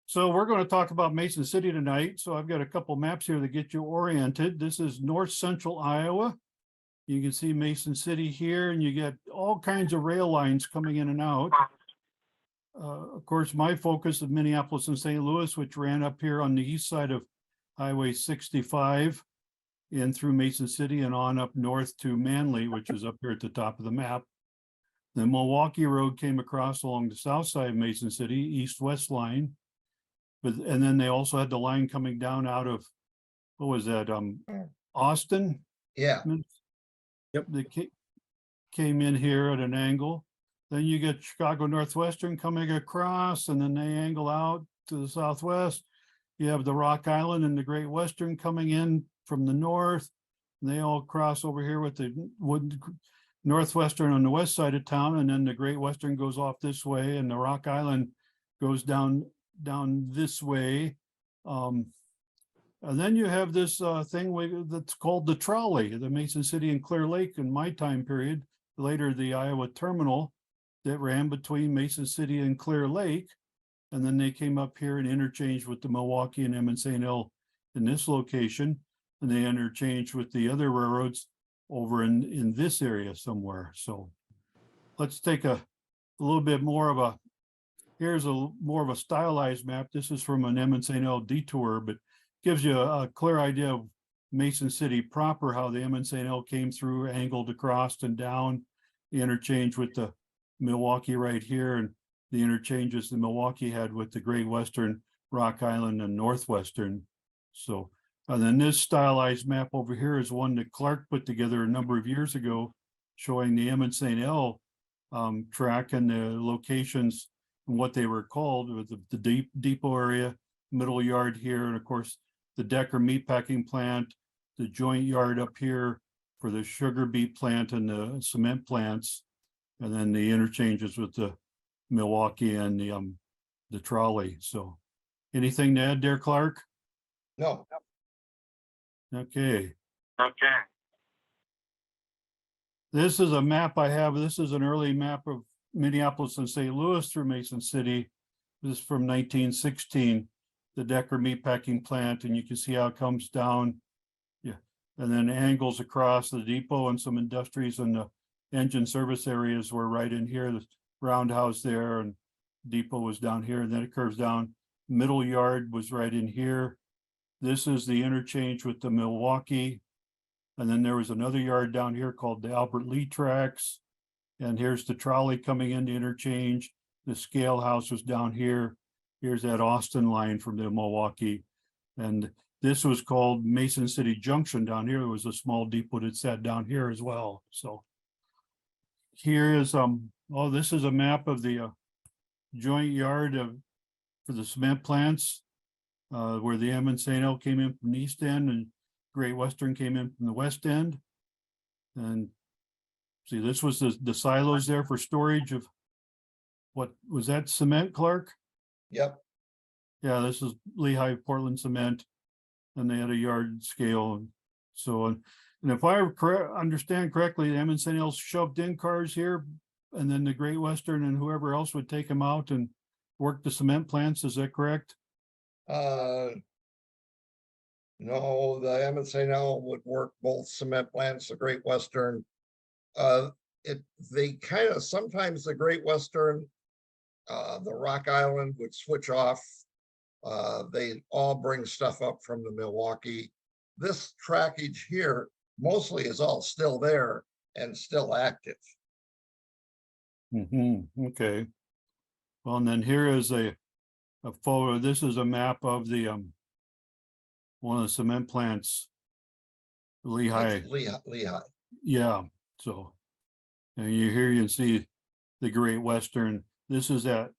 So we're going to talk about Mason City tonight. So I've got a couple maps here that get you oriented. This is north central Iowa. You can see Mason City here, and you get all kinds of rail lines coming in and out. Of course, my focus is Minneapolis and St. Louis, which ran up here on the east side of Highway 65 in through Mason City and on up north to Manly, which is up here at the top of the map. The Milwaukee Road came across along the south side of Mason City, east-west line. And then they also had the line coming down out of, what was that, Austin? Yeah, Yep. They came in here at an angle. Then you get Chicago Northwestern coming across, and then they angle out to the southwest. You have the Rock Island and the Great Western coming in from the north. And they all cross over here with the Northwestern on the west side of town, and then the Great Western goes off this way, and the Rock Island goes down this way. And then you have this thing that's called the trolley, the Mason City and Clear Lake in my time period, later the Iowa terminal that ran between Mason City and Clear Lake. And then they came up here and interchanged with the Milwaukee and Emmons St. L in this location. And they interchanged with the other railroads over in this area somewhere. So let's take a little bit more of a, here's more of a stylized map. This is from an Emmons St. L detour, but gives you a clear idea of Mason City proper, how the Emmons St. L came through, angled across and down, the interchange with the Milwaukee right here, and the interchanges the Milwaukee had with the Great Western, Rock Island, and Northwestern. So, and then this stylized map over here is one that Clark put together a number of years ago, showing the Emmons St. L track and the locations and what they were called, with the depot area, middle yard here, and of course, the Decker meatpacking plant, the joint yard up here for the sugar beet plant and the cement plants, and then the interchanges with the Milwaukee and the trolley. So anything to add there, Clark? no, Okay. This is a map I have. This is an early map of Minneapolis and St. Louis through Mason City. This is from 1916, the Decker meatpacking plant, and you can see how it comes down. Yeah, and then angles across the depot, and some industries and the engine service areas were right in here. The roundhouse there, and depot was down here, and then it curves down. Middle yard was right in here. This is the interchange with the Milwaukee. And then there was another yard down here called the Albert Lee tracks. And here's the trolley coming into interchange. The scale house was down here. Here's that Austin line from the Milwaukee. And this was called Mason City Junction down here. There was a small depot that sat down here as well. So here is, this is a map of the joint yard for the cement plants, where the Emmons St. L came in from the east end and Great Western came in from the west end. And see, this was the silos there for storage of, what was that, cement, Clark? yep, Yeah, this is Lehigh Portland cement, and they had a yard scale. And so, and if I understand correctly, the Emmons St. L shoved in cars here, and then the Great Western and whoever else would take them out and work the cement plants. Is that correct? no, the Emmons St. L would work both cement plants, the Great Western. They kind of, sometimes the Great Western, the Rock Island would switch off. They all bring stuff up from the Milwaukee. This trackage here mostly is all still there and still active. Okay. Well, and then here is a photo. This is a map of the one of the cement plants, Lehigh. That's Lehigh. Yeah. So, and you can see the Great Western. This is that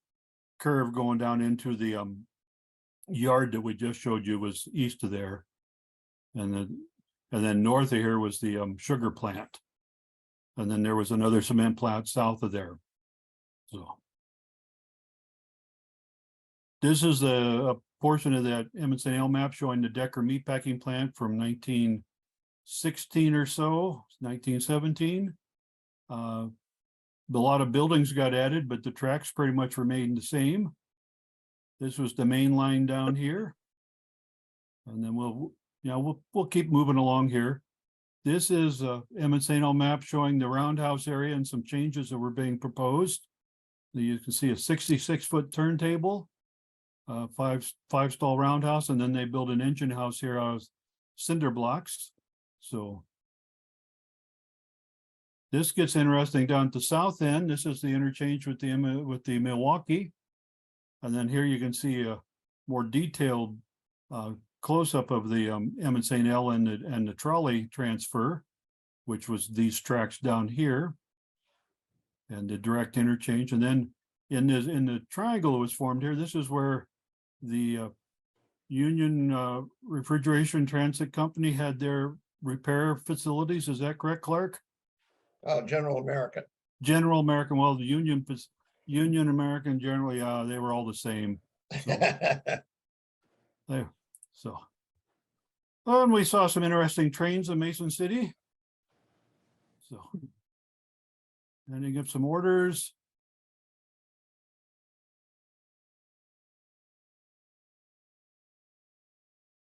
curve going down into the yard that we just showed you was east of there, and then north of here was the sugar plant, and then there was another cement plant south of there. So this is a portion of that Emmons St. L map showing the Decker meatpacking plant from 1916 or so, 1917. A lot of buildings got added, but the tracks pretty much remained the same. This was the main line down here. And then we'll keep moving along here. This is a Emmett St. L map showing the roundhouse area and some changes that were being proposed. You can see a 66-foot turntable, five stall roundhouse, and then they built an engine house here out of cinder blocks. So this gets interesting down at the south end. This is the interchange with the Milwaukee. And then here you can see a more detailed close-up of the Emmett St. L and the trolley transfer, which was these tracks down here, and the direct interchange. And then in the triangle that was formed here, this is where the Union Refrigeration Transit Company had their repair facilities. Is that correct, Clark? General American. General American. Well, the Union American generally, they were all the same. So, there. So, and we saw some interesting trains in Mason City. So, ending up some orders.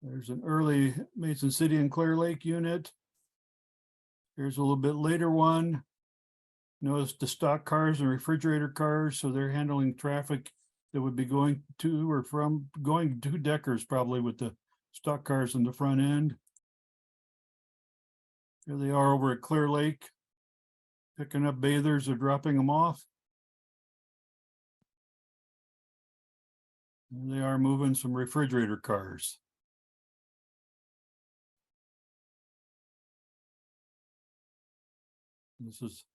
There's an early Mason City and Clear Lake unit. Here's a little bit later one. Notice the stock cars and refrigerator cars, so they're handling traffic that would be going to or from going to Deckers, probably with the stock cars in the front end. Here they are over at Clear Lake, picking up bathers or dropping them off. And they are moving some refrigerator cars. This is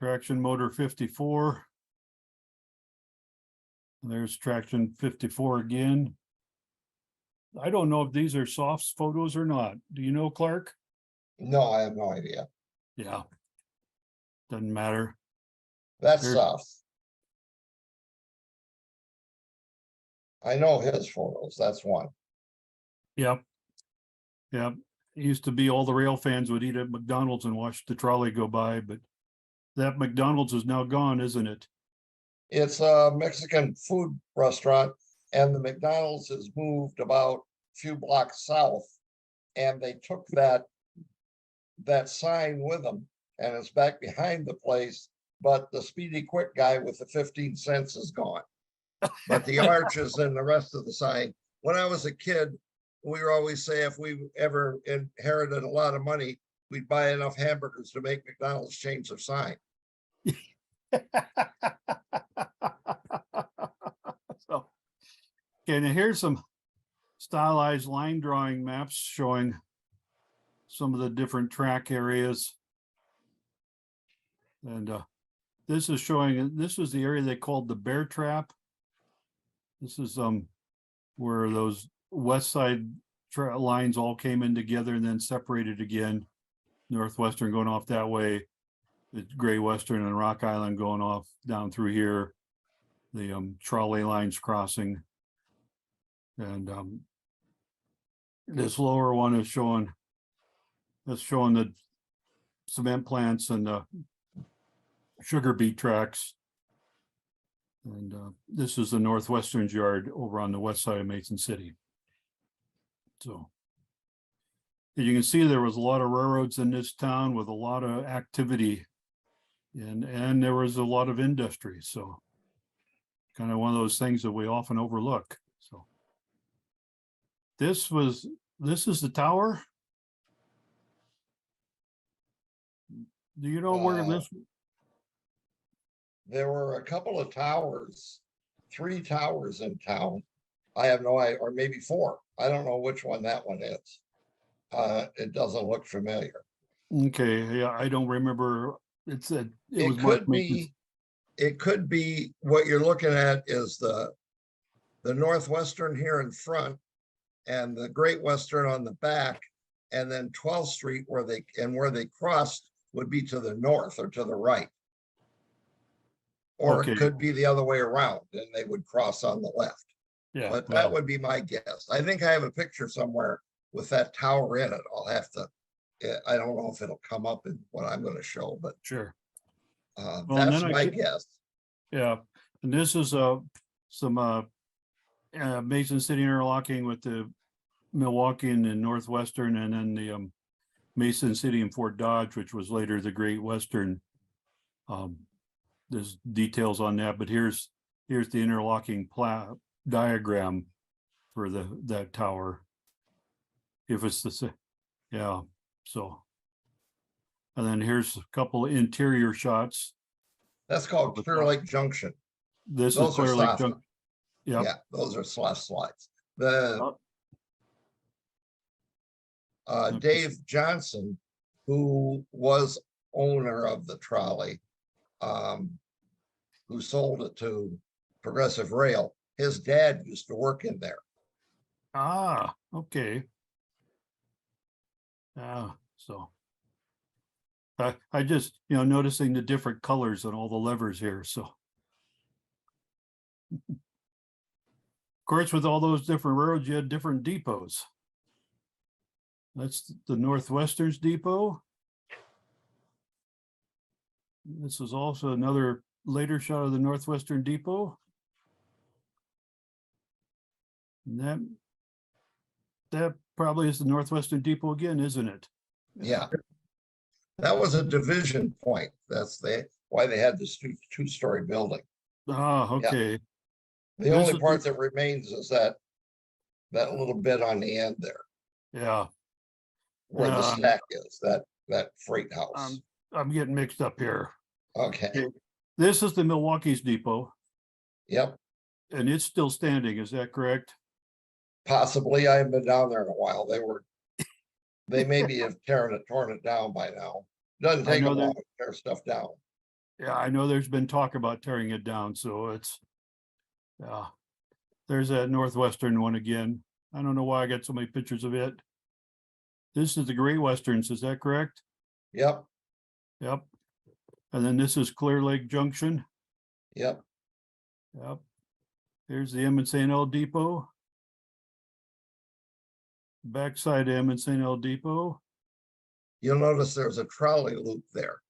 traction motor 54. There's traction 54 again. I don't know if these are soft photos or not. Do you know, Clark? No, I have no idea. Yeah. Doesn't matter. That's There's- soft. I know his photos. That's one. Yep. Yep. It used to be all the rail fans would eat at McDonald's and watch the trolley go by, but that McDonald's is now gone, isn't it? It's a Mexican food restaurant, and the McDonald's has moved about a few blocks south, and they took that sign with them, and it's back behind the place, but the Speedy Quick guy with the 15 cents is gone. But the arches and the rest of the sign, when I was a kid, we were always say if we ever inherited a lot of money, we'd buy enough hamburgers to make McDonald's change their sign. So, okay, now here's some stylized line drawing maps showing some of the different track areas. And this is showing, this is the area they called the Bear Trap. This is where those west side lines all came in together and then separated again. Northwestern going off that way, the Gray Western and Rock Island going off down through here, the trolley lines crossing. And this lower one is showing the cement plants and the sugar beet tracks. And this is the Northwestern's yard over on the west side of Mason City. So you can see there was a lot of railroads in this town with a lot of activity, and there was a lot of industry. So kind of one of those things that we often overlook. So this is the tower. Do you know where this? There were a couple of towers, 3 towers in town. I have no idea, or maybe 4. I don't know which one that one is. It doesn't look familiar. Okay, yeah, I don't remember. It said it was It could be what you're looking at is the Northwestern here in front and the Great Western on the back, and then 12th Street where they crossed would be to the north or to the right. Or Okay. it could be the other way around and they would cross on the left. Yeah, But well, that would be my guess. I think I have a picture somewhere with that tower in it. I'll have to, I don't know if it'll come up in what I'm going to show, but sure. that's my guess. guess. Yeah, and this is some Mason City interlocking with the Milwaukee and then Northwestern, and then the Mason City and Fort Dodge, which was later the Great Western. There's details on that, but here's the interlocking diagram for that tower. If it's yeah, so. And then here's a couple interior shots. That's called Clear Lake Junction. This is Those are Clear Lake soft. Junction. Yep. Yeah, those are slash slides. The Dave Johnson, who was owner of the trolley, who sold it to Progressive Rail, his dad used to work in there. Ah, okay. So I just, noticing the different colors on all the levers here, so. Of course, with all those different roads, you had different depots. That's the Northwestern's depot. This is also another later shot of the Northwestern depot. And that probably is the Northwestern depot again, isn't it? Yeah. That was a division point. That's why they had this two-story building. Ah, okay. Yeah. The only part that remains is that little bit on the end there. Yeah. Where the stack is, that freight house. I'm getting mixed up here. Okay. This is the Milwaukee's depot. Yep. And it's still standing, is that correct? Possibly. I haven't been down there in a while. They maybe have torn it down by now. Doesn't take them long to tear stuff down. Yeah, I know there's been talk about tearing it down, so it's, yeah. There's that Northwestern one again. I don't know why I got so many pictures of it. This is the Great Westerns, is that correct? Yep. Yep. And then this is Clear Lake Junction. Yep. Yep. Here's the M and St. L depot. Backside of M and St. L depot. You'll notice there's a trolley loop there.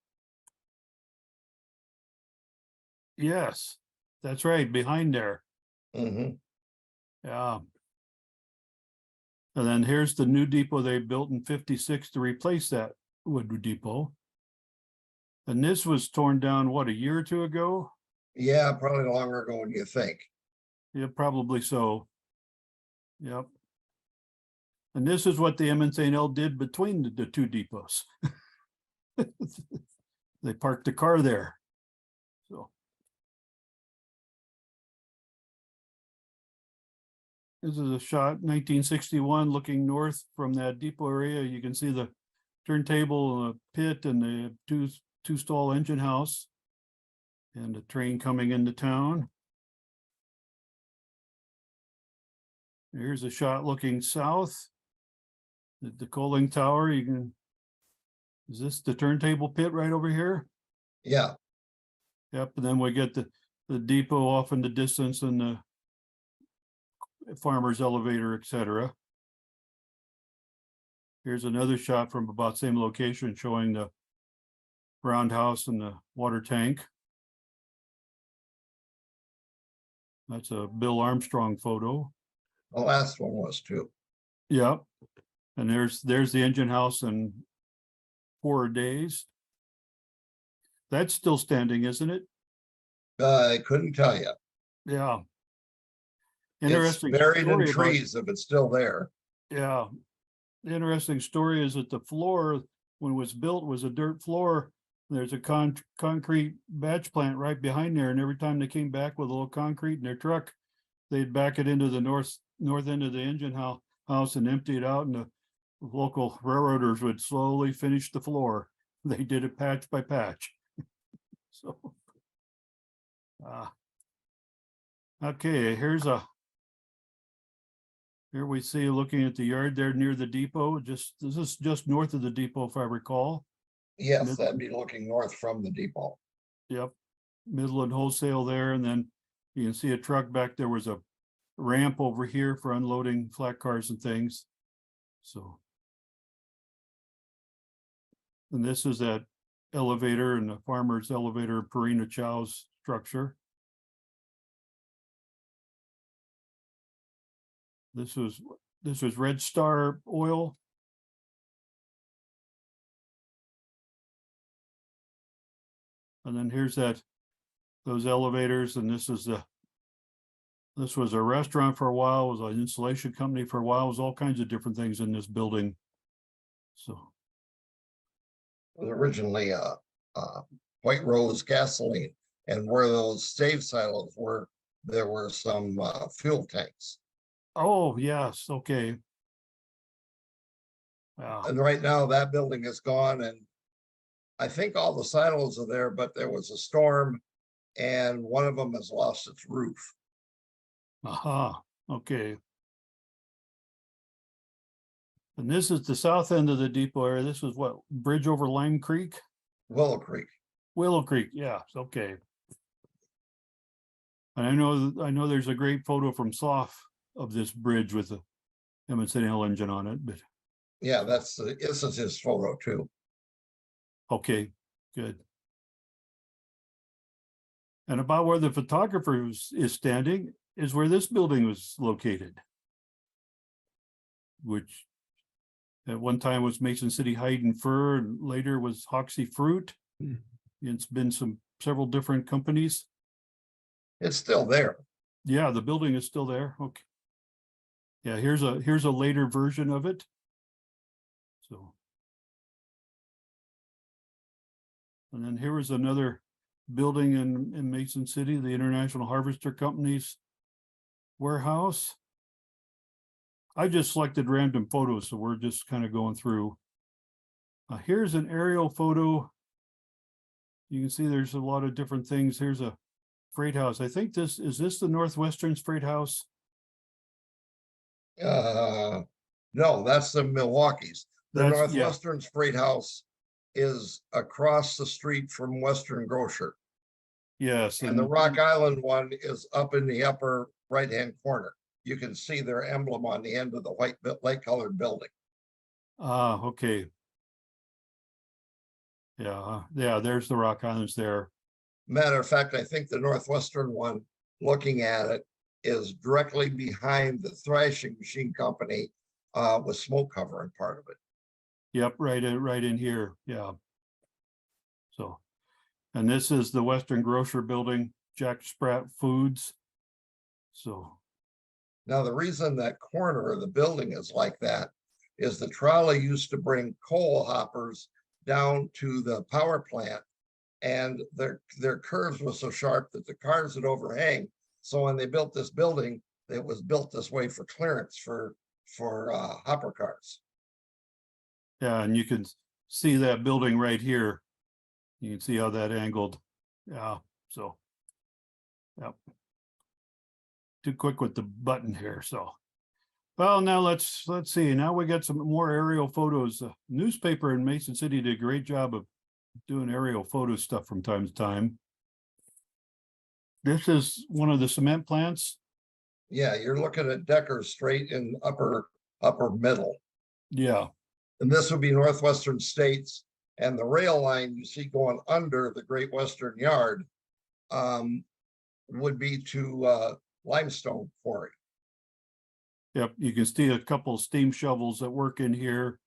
Yes, that's right, behind there. Mm-hmm. Yeah. And then here's the new depot they built in 56 to replace that wood depot. And this was torn down, what, a year or two ago? Yeah, probably longer ago than you think. Yeah, probably so. Yep. And this is what the M and St. L did between the two depots. They parked the car there. So. This is a shot 1961 looking north from that depot area. You can see the turntable, pit, and the two-stall engine house, and a train coming into town. Here's a shot looking south. The coaling tower, is this the turntable pit right over here? Yeah. Yep, and then we get the depot off in the distance and the farmer's elevator, etc. Here's another shot from about same location showing the roundhouse and the water tank. That's a Bill Armstrong photo. The last one was too. Yep. And there's the engine house in 4 days. That's still standing, isn't it? I couldn't tell you. Yeah. Interesting. It's buried in trees if it's still there. Yeah. The interesting story is that the floor, when it was built, was a dirt floor. There's a concrete batch plant right behind there. And every time they came back with a little concrete in their truck, they'd back it into the north end of the engine house and empty it out. And the local railroaders would slowly finish the floor. They did it patch by patch. So, okay, here we see, looking at the yard there near the depot. This is just north of the depot, if I recall. Yes, that'd be looking north from the depot. Yep, Midland Wholesale there, and then you can see a truck back there. Was a ramp over here for unloading flat cars and things. So, and this is that elevator and the farmer's elevator, Perina Chow's structure. This was Red Star Oil. And then here's those elevators, and this was a restaurant for a while, was an installation company for a while, was all kinds of different things in this building. So, It was originally White Rose gasoline, and where those save silos were, there were some fuel tanks. oh, yes, okay. Wow, And right now that building is gone, and I think all the silos are there, but there was a storm and one of them has lost its roof. aha, okay. And this is the south end of the depot area. This is what, bridge over Lime Creek? Willow Creek. Willow Creek, yeah, okay. And I know there's a great photo from Slough of this bridge with the Emmett Hill engine on it, but Yeah, this is his photo too. okay, good. And about where the photographer is standing is where this building was located, which at one time was Mason City Hide and Fur, and later was Hoxie Fruit. It's been several different companies. It's still there. Yeah, the building is still there. Okay. Yeah, here's a later version of it. So. And then here was another building in Mason City, the International Harvester Company's warehouse. I just selected random photos, so we're just kind of going through. Here's an aerial photo. You can see there's a lot of different things. Here's a freight house. I think is this the Northwestern's freight house? No, that's the Milwaukee's. The Yeah. Northwestern's freight house is across the street from Western Grocer. Yes. And the Rock Island one is up in the upper right-hand corner. You can see their emblem on the end of the white light colored building. Okay. Yeah, there's the Rock Islands there. Matter of fact, I think the Northwestern one, looking at it, is directly behind the thrashing machine company with smoke covering part of it. Yep, right in here. Yeah. So, and this is the Western Grocer Building, Jack Sprat Foods. So. Now, the reason that corner of the building is like that is the trolley used to bring coal hoppers down to the power plant, and their curves were so sharp that the cars would overhang. So when they built this building, it was built this way for clearance for hopper cars. Yeah, and you can see that building right here. You can see how that angled. Yeah, so. Yep. Too quick with the button here, so. Well, now let's see. Now we got some more aerial photos. The newspaper in Mason City did a great job of doing aerial photo stuff from time to time. This is one of the cement plants. Yeah, you're looking at Decker straight in upper middle. Yeah. And this would be Northwestern States, and the rail line you see going under the Great Western Yard would be to limestone quarry. Yep, you can see a couple of steam shovels that work in here.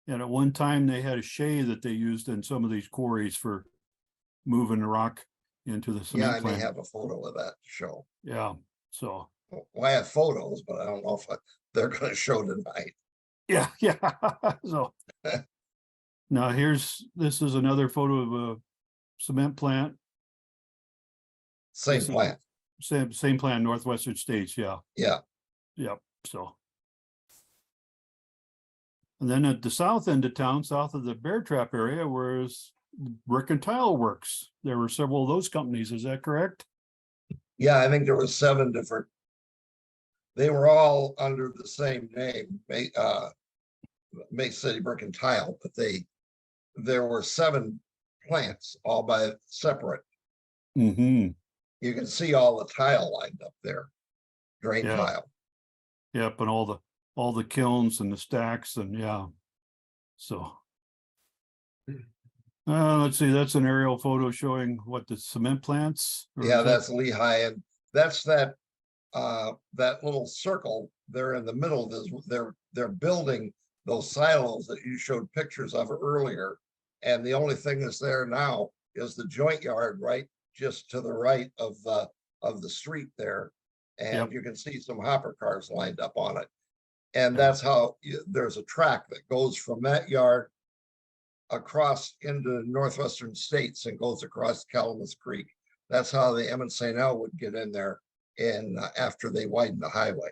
And at one time they had a shay that they used in some of these quarries for moving the rock into the cement Yeah, I plant. may have a photo of that to show. Yeah, so. Well, I have photos, but I don't know if they're going to show tonight. Yeah, yeah. So now this is another photo of a cement plant. Same plant. Same plant, Northwestern States, yeah. Yeah. Yep, so. And then at the south end of town, south of the Bear Trap area, was Brick and Tile Works. There were several of those companies, is that correct? Yeah, I think there were 7 different. They were all under the same name, Mason City Brick and Tile, but there were 7 plants all by separate. Mm-hmm. You can see all the tile lined up there, drain tile. Yep, and all the kilns and the stacks and yeah. So. Let's see, that's an aerial photo showing what the cement plants. Yeah, that's Lehigh, and that's that that little circle there in the middle, they're building those silos that you showed pictures of earlier. And the only thing that's there now is the joint yard right just to the right of the street there. And Yep. you can see some hopper cars lined up on it. And Yeah. that's how there's a track that goes from that yard across into northwestern states and goes across Calumet Creek. That's how the Emmett St. L would get in there and after they widen the highway.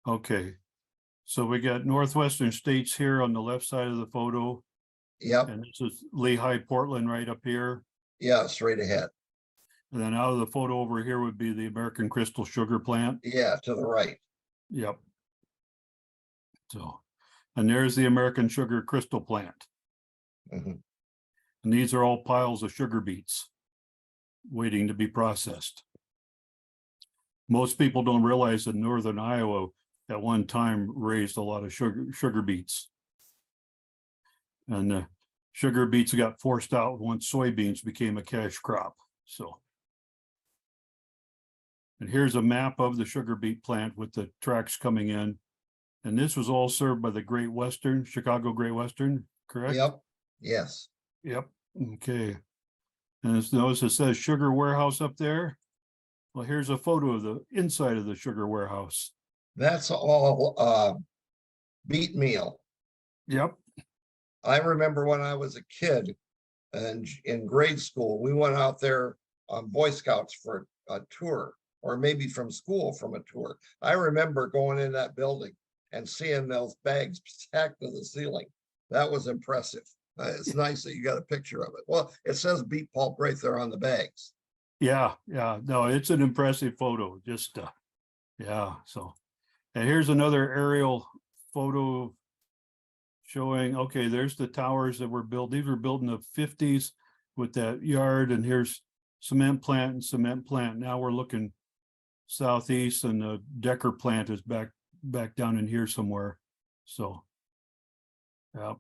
Okay. So we got Northwestern States here on the left side of the photo, Yep, and this is Lehigh, Portland right up here. yeah, straight ahead. And then out of the photo over here would be the American Crystal Sugar Plant. Yeah, to the right. Yep. So, and there's the American Sugar Crystal Plant. Mhm. And these are all piles of sugar beets waiting to be processed. Most people don't realize that northern Iowa at one time raised a lot of sugar beets. And the sugar beets got forced out once soybeans became a cash crop. So, and here's a map of the sugar beet plant with the tracks coming in. And this was all served by the Great Western, Chicago Great Western, correct? Yep, yes. Yep. Okay. And notice it says sugar warehouse up there. Well, here's a photo of the inside of the sugar warehouse. That's all beet meal. Yep. I remember when I was a kid and in grade school, we went out there on Boy Scouts for a tour, or maybe from school from a tour. I remember going in that building and seeing those bags stacked to the ceiling. That was impressive. It's nice that you got a picture of it. Well, it says beet pulp right there on the bags. Yeah. Yeah. No, it's an impressive photo. Just, yeah. So, and here's another aerial photo showing, okay, there's the towers that were built. These were built in the 50s with that yard, and here's cement plant and cement plant. Now we're looking southeast, and the Decker plant is back down in here somewhere. So, yeah.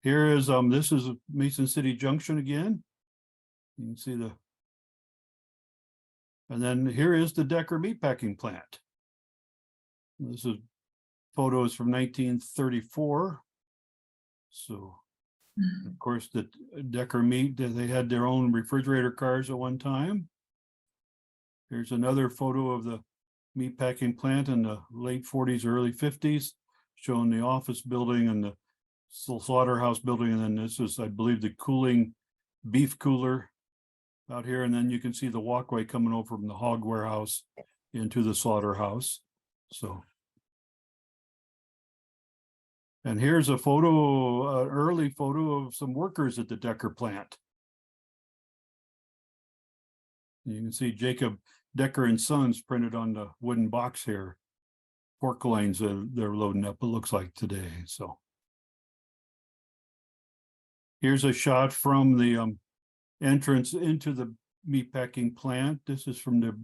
Here is this is Mason City Junction again. You can see the, and then here is the Decker meatpacking plant. This is photos from 1934. So, of course, the Decker meat, they had their own refrigerator cars at one time. Here's another photo of the meatpacking plant in the late 40s, early 50s, showing the office building and the slaughterhouse building. And then this is, I believe, the cooling beef cooler out here. And then you can see the walkway coming over from the hog warehouse into the slaughterhouse. So, and here's a photo, an early photo of some workers at the Decker plant. You can see Jacob Decker and Sons printed on the wooden box here. Pork loins they're loading up, it looks like today. So here's a shot from the entrance into the meatpacking plant. This is from the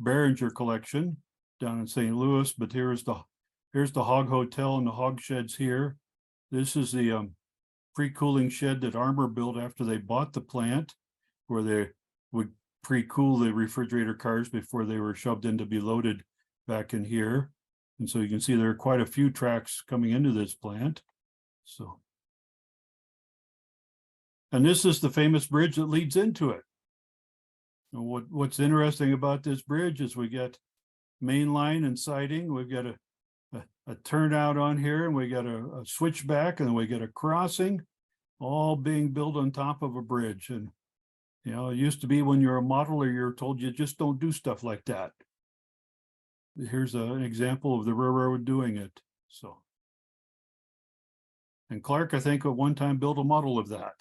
Behringer collection down in St. Louis, but here's the hog hotel and the hog sheds here. This is the pre-cooling shed that Armour built after they bought the plant, where they would pre-cool the refrigerator cars before they were shoved in to be loaded back in here. And so you can see there are quite a few tracks coming into this plant. So, and this is the famous bridge that leads into it. And what's interesting about this bridge is we get main line and siding. We've got a turnout on here, and we got a switchback, and we get a crossing, all being built on top of a bridge. And you know, it used to be when you're a modeler, you're told you just don't do stuff like that. Here's an example of the railroad doing it. So, and Clark, I think, at one time built a model of that.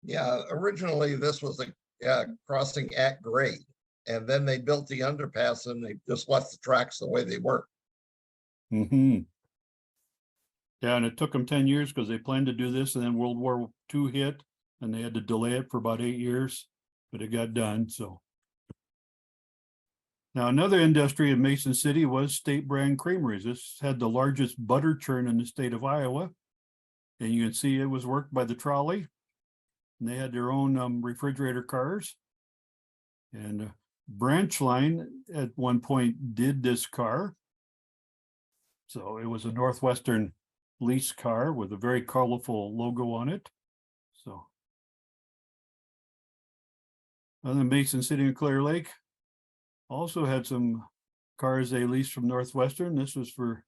Yeah, originally this was a crossing at grade, and then they built the underpass and they just left the tracks the way they were. Mm-hmm. Yeah, and it took them 10 years because they planned to do this, and then World War II hit, and they had to delay it for about 8 years, but it got done. So now another industry in Mason City was state brand creameries. This had the largest butter churn in the state of Iowa, and you can see it was worked by the trolley, and they had their own refrigerator cars. And Branch Line at one point did this car. So it was a Northwestern lease car with a very colorful logo on it. So. And then Mason City and Clear Lake also had some cars they leased from Northwestern. This was for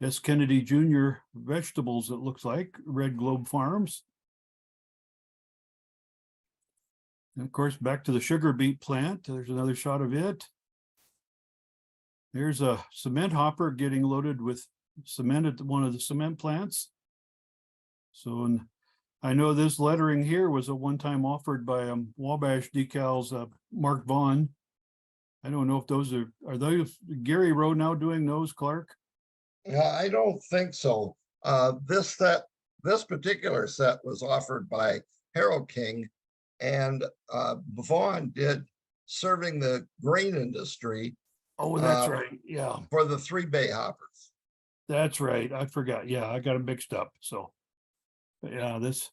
S. Kennedy Jr. Vegetables, it looks like, Red Globe Farms. And of course, back to the sugar beet plant. There's another shot of it. There's a cement hopper getting loaded with cement at one of the cement plants. So, and I know this lettering here was a one-time offered by Wabash Decals, Mark Vaughn. I don't know if those are those Gary Rowe now doing those, Clark? I don't think so. This particular set was offered by Harold King, and Vaughn did serving the grain industry. Oh, that's right. Yeah, For the 3-bay hoppers. that's right. I forgot. Yeah, I got them mixed up. So, but yeah, this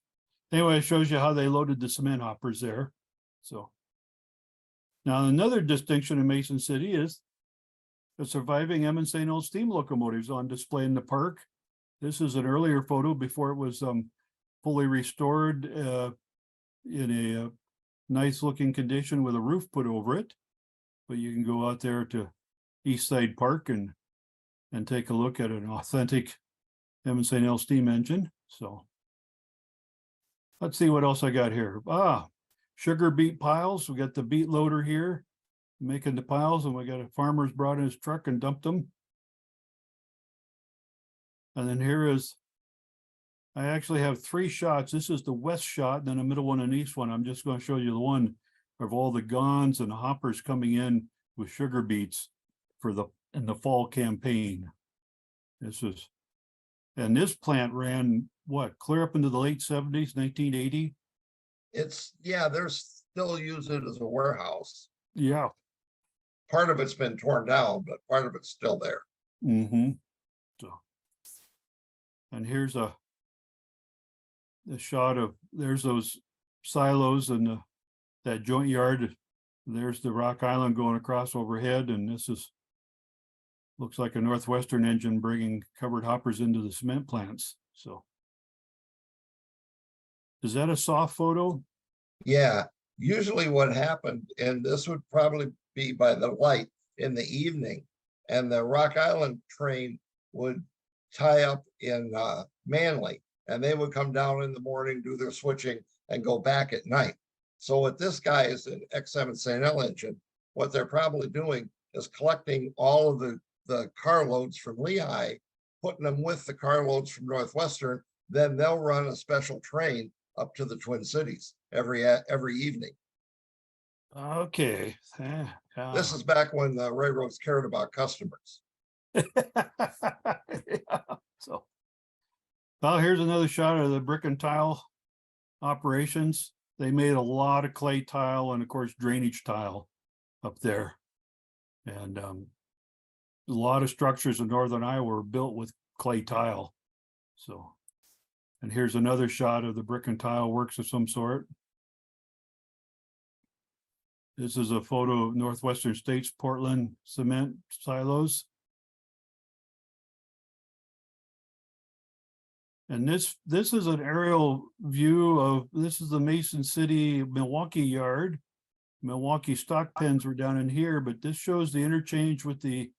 anyway, it shows you how they loaded the cement hoppers there. So now another distinction in Mason City is the surviving Emmons St. L steam locomotives on display in the park. This is an earlier photo before it was fully restored in a nice looking condition with a roof put over it. But you can go out there to East Side Park and take a look at an authentic Emmons St. L steam engine. So let's see what else I got here. Sugar beet piles. We got the beet loader here making the piles, and we got a farmer's brought in his truck and dumped them. And then here is, I actually have 3 shots. This is the west shot, then a middle one and east one. I'm just going to show you the one of all the gons and hoppers coming in with sugar beets for in the fall campaign. This is, and this plant ran what, clear up into the late 70s, 1980. They're still use it as a warehouse. Yeah. Part of it's been torn down, but part of it's still there. Mm-hmm. So, and here's the shot of, there's those silos and that joint yard. There's the Rock Island going across overhead, and this looks like a Northwestern engine bringing covered hoppers into the cement plants. So is that a soft photo? Yeah, usually what happened, and this would probably be by the light in the evening, and the Rock Island train would tie up in Manly, and they would come down in the morning, do their switching, and go back at night. So what this guy is an X7 St. L engine, what they're probably doing is collecting all of the carloads from Lehigh, putting them with the carloads from Northwestern, then they'll run a special train up to the Twin Cities every evening. Okay. This is back when the railroads cared about customers. Yeah. So, well, here's another shot of the brick and tile operations. They made a lot of clay tile and of course drainage tile up there. And a lot of structures in northern Iowa were built with clay tile. So, and here's another shot of the brick and tile works of some sort. This is a photo of Northwestern States Portland cement silos. And this is an aerial view of, this is the Mason City Milwaukee yard. Milwaukee stock pens were down in here, but this shows the interchange with the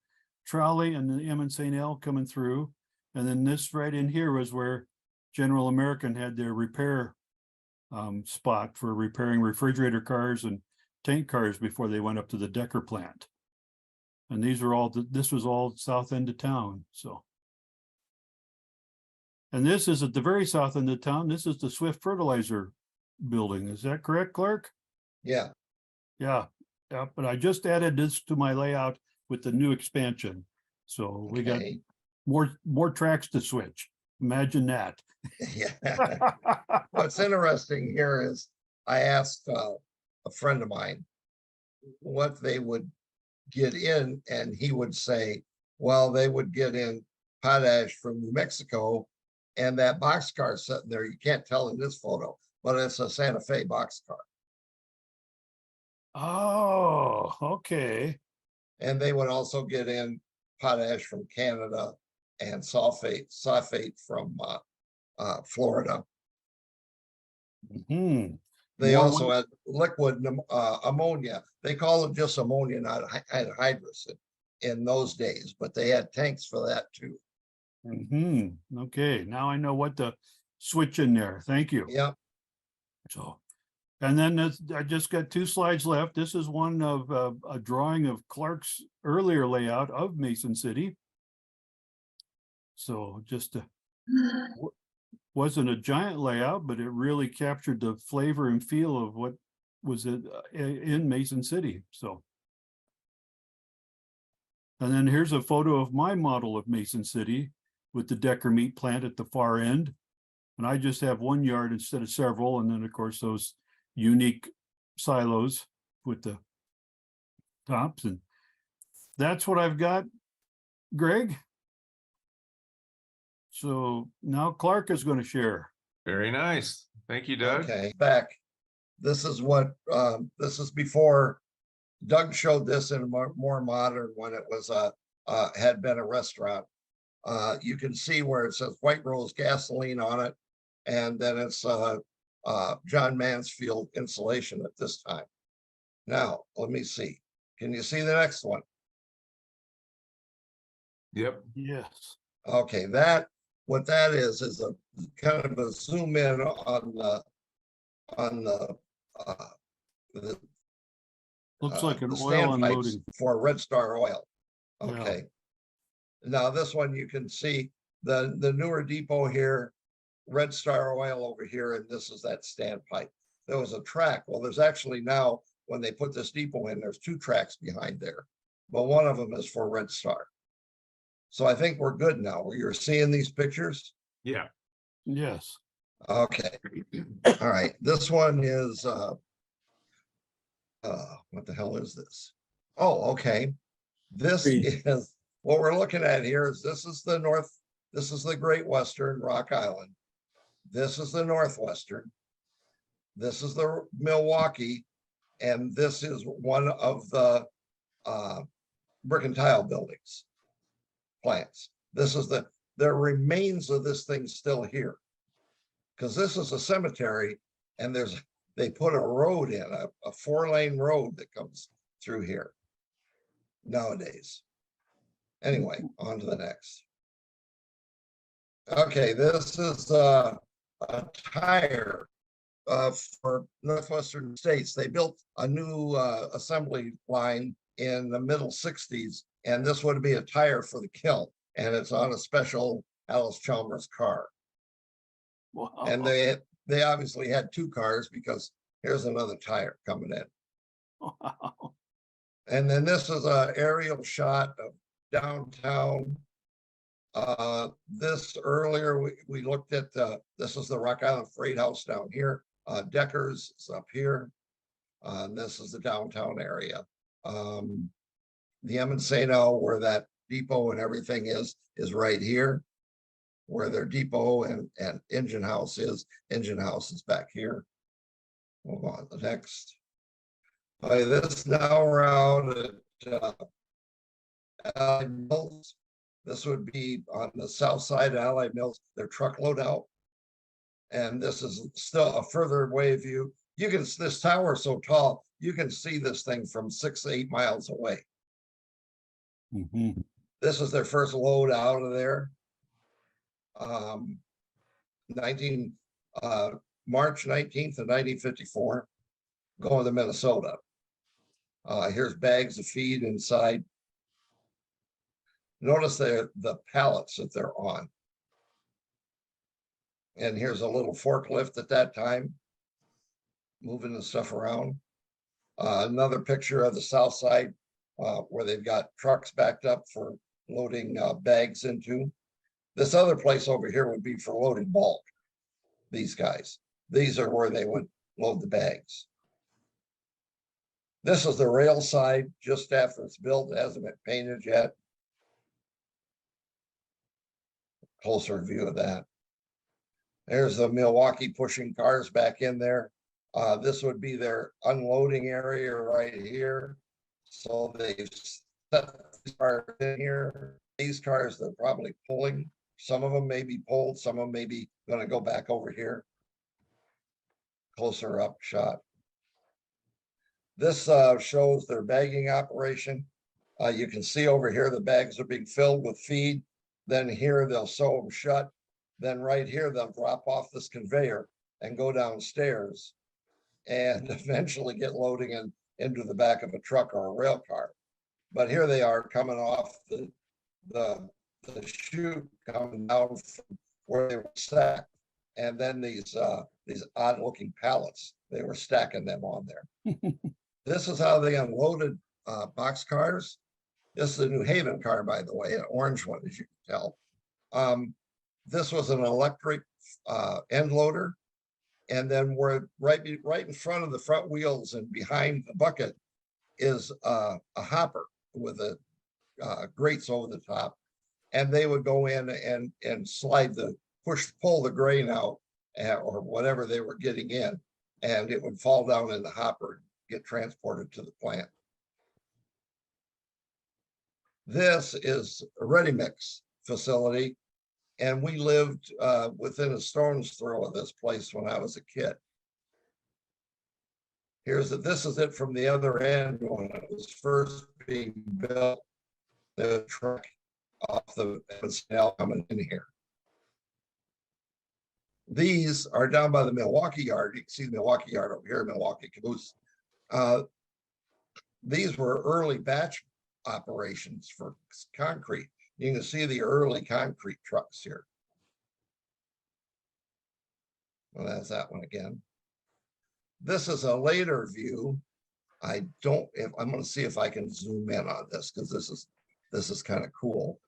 trolley and the Emmons St. L coming through. And then this right in here was where General American had their repair spot for repairing refrigerator cars and tank cars before they went up to the Decker plant. And these are all, this was all south end of town. So, and this is at the very south end of town. This is the Swift Fertilizer building. Is that correct, Clark? Yeah. Yeah. Yeah. But I just added this to my layout with the new expansion. So we got more tracks to switch. Imagine that. Yeah. What's interesting here is I asked a friend of mine what they would get in, and he would say, well, they would get in potash from New Mexico, and that boxcar sitting there, you can't tell in this photo, but it's a Santa Fe boxcar. Oh, okay. And they would also get in potash from Canada and sulfate from Florida. Hmm. They More also one. had liquid ammonia. They called it just ammonia, not anhydrous in those days, but they had tanks for that too. Okay, now I know what to switch in there. Thank you. Yeah, So, and then I just got 2 slides left. This is one of a drawing of Clark's earlier layout of Mason City. So just wasn't a giant layout, but it really captured the flavor and feel of what was in Mason City. So. And then here's a photo of my model of Mason City with the Decker meat plant at the far end. And I just have 1 yard instead of several. And then of course, those unique silos with the tops. And that's what I've got, Greg. So now Clark is going to share. Very nice. Thank you, Doug. okay, back. This is what, this is before Doug showed this in a more modern when it was had been a restaurant. You can see where it says White Rose gasoline on it. And then it's John Mansfield insulation at this time. Now, let me see. Can you see the next one? Yep. Yes. Okay, what that is a kind of a zoom in on the Looks like an the oil standpipes unloading. for Red Star oil. Yeah. Okay. Now this one you can see the newer depot here, Red Star oil over here, and this is that standpipe. There was a track. Well, there's actually now, when they put this depot in, there's 2 tracks behind there, but one of them is for Red Star. So I think we're good now. You're seeing these pictures? Yeah. Yes. Okay. All right. This one is what the hell is this? Oh, okay. This is what we're looking at here is this is the north, this is the Great Western Rock Island. This is the Northwestern. This is the Milwaukee, and this is one of the brick and tile buildings, plants. This is there remains of this thing still here. Because this is a cemetery, and they put a road in, a 4-lane road that comes through here nowadays. Anyway, on to the next. Okay, this is a tire for Northwestern States. They built a new assembly line in the middle 60s, and this would be a tire for the kiln, and it's on a special Alice Chalmers car. Wow. And they obviously had 2 cars because here's another tire coming in. Wow. And then this is an aerial shot of downtown. This earlier we looked at this is the Rock Island Freight House down here. Decker's is up here. And this is the downtown area. The Emmonsano, where that depot and everything is right here. Where their depot and engine house is. Engine house is back here. We'll go on to the next. By this now around at Allied Mills. This would be on the south side of Allied Mills, their truckload out. And this is still a further away view. You can, this tower is so tall, you can see this thing from 6 to 8 miles away. Mhm. This is their first load out of there. March 19th of 1954, going to Minnesota. Here's bags of feed inside. Notice the pallets that they're on. And here's a little forklift at that time, moving the stuff around. Another picture of the south side where they've got trucks backed up for loading bags into. This other place over here would be for loading bulk. These guys, these are where they would load the bags. This is the rail side just after it's built. It hasn't been painted yet. Closer view of that. There's the Milwaukee pushing cars back in there. This would be their unloading area right here. So they've set these cars in here. These cars, they're probably pulling. Some of them may be pulled, some of them may be gonna go back over here. Closer up shot. This shows their bagging operation. You can see over here, the bags are being filled with feed. Then here they'll sew them shut. Then right here, they'll drop off this conveyor and go downstairs and eventually get loading into the back of a truck or a rail car. But here they are coming off the chute coming down from where they were stacked. And then these odd looking pallets, they were stacking them on there. This is how they unloaded box cars. This is a New Haven car, by the way, an orange one, as you can tell. This was an electric end loader. And then we're right in front of the front wheels and behind the bucket is a hopper with a grates over the top. And they would go in and slide pull the grain out or whatever they were getting in, and it would fall down in the hopper and get transported to the plant. This is a ready mix facility, and we lived within a stone's throw of this place when I was a kid. This is it from the other end when it was first being built. The truck off the now coming in here. These are down by the Milwaukee yard. You can see the Milwaukee yard over here, Milwaukee Caboose. These were early batch operations for concrete. You can see the early concrete trucks here. Well, that's that one again. This is a later view. I'm going to see if I can zoom in on this because this is kind of cool.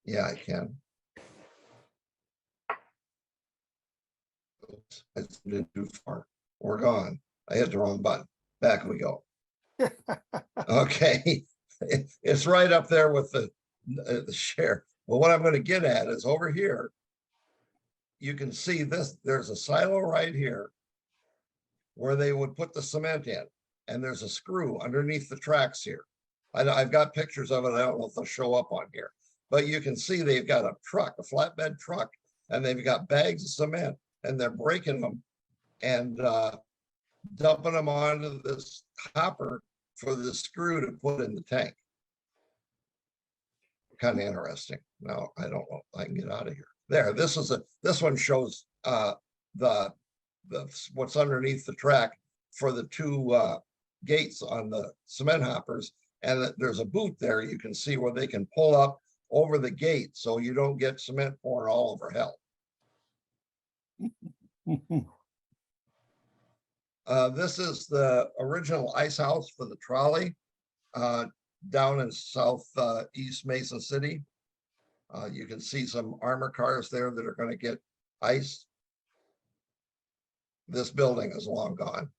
Yeah, I can. Oops, I didn't do far. We're gone. I hit the wrong button. Back we go. Okay, it's right up there with the share. Well, what I'm going to get at is over here. You can see this. There's a silo right here where they would put the cement in, and there's a screw underneath the tracks here. I've got pictures of it. I don't know if they'll show up on here, but you can see they've got a truck, a flatbed truck, and they've got bags of cement, and they're breaking them and dumping them onto this hopper for the screw to put in the tank. Kind of interesting. Now, I don't know if I can get out of here. There, this one shows what's underneath the track for the two gates on the cement hoppers. And there's a boot there. You can see where they can pull up over the gate so you don't get cement pouring all over hell. This is the original ice house for the trolley down in southeast Mason City. You can see some armor cars there that are going to get iced. This building is long gone.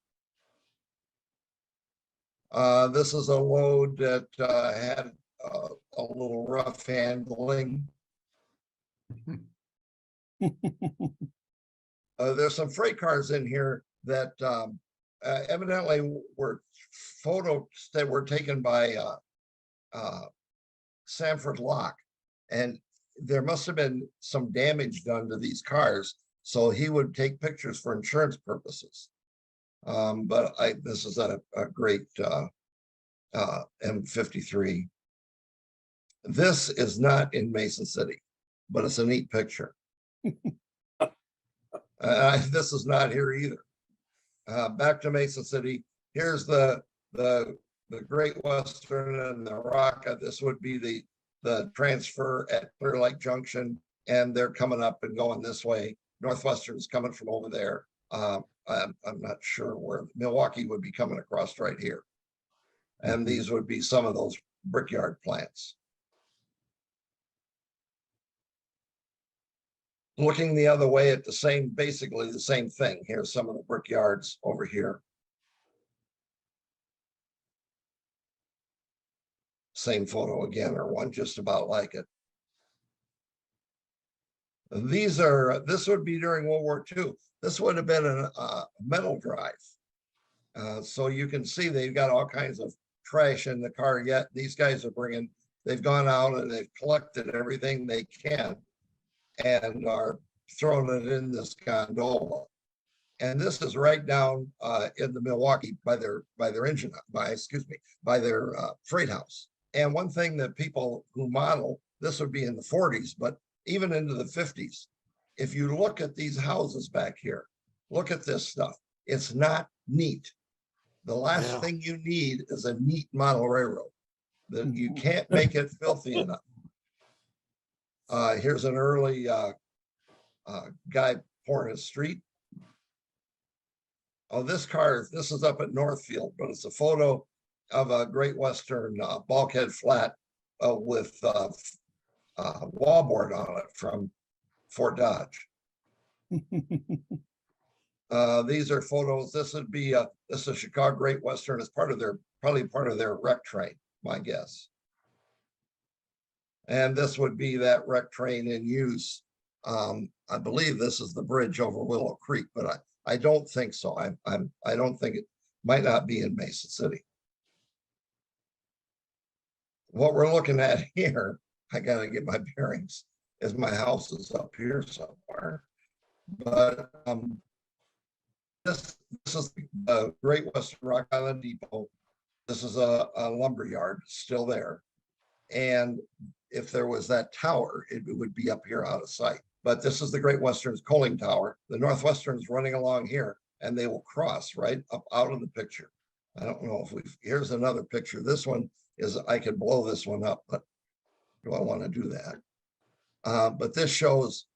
This is a load that had a little rough handling. There's some freight cars in here that evidently were photos that were taken by Sanford Locke, and there must have been some damage done to these cars, so he would take pictures for insurance purposes. But this is a great M53. This is not in Mason City, but it's a neat picture. This is not here either. Back to Mason City. Here's the Great Western and the Rocka. This would be the transfer at Clear Lake Junction, and they're coming up and going this way. Northwestern's coming from over there. I'm not sure where. Milwaukee would be coming across right here. And these would be some of those brickyard plants. Looking the other way at basically the same thing. Here's some of the brickyards over here. Same photo again, or one just about like it. This would be during World War II. This would have been a metal drive. So you can see they've got all kinds of trash in the car yet. These guys are they've gone out and they've collected everything they can and are throwing it in this gondola. And this is right down in the Milwaukee by their freight house. And one thing that people who model, this would be in the 40s, but even into the 50s, if you look at these houses back here, look at this stuff. It's not neat. The last Yeah. thing you need is a neat model railroad. That you can't make it filthy enough. Here's an early guy pouring a street. Oh, this is up at Northfield, but it's a photo of a Great Western bulkhead flat with wallboard on it from Fort Dodge. These are photos. This would be this is Chicago Great Western as probably part of their wreck train, my guess. And this would be that wreck train in use. I believe this is the bridge over Willow Creek, but I don't think so. I don't think it might not be in Mason City. What we're looking at here, I gotta get my bearings, is my house is up here somewhere. But this is the Great Western Rock Island Depot. This is a lumber yard still there. And if there was that tower, it would be up here out of sight. But this is the Great Western's coaling tower. The Northwestern's running along here and they will cross right up out of the picture. I don't know if here's another picture. This one is, I could blow this one up, but do I want to do that? But this shows,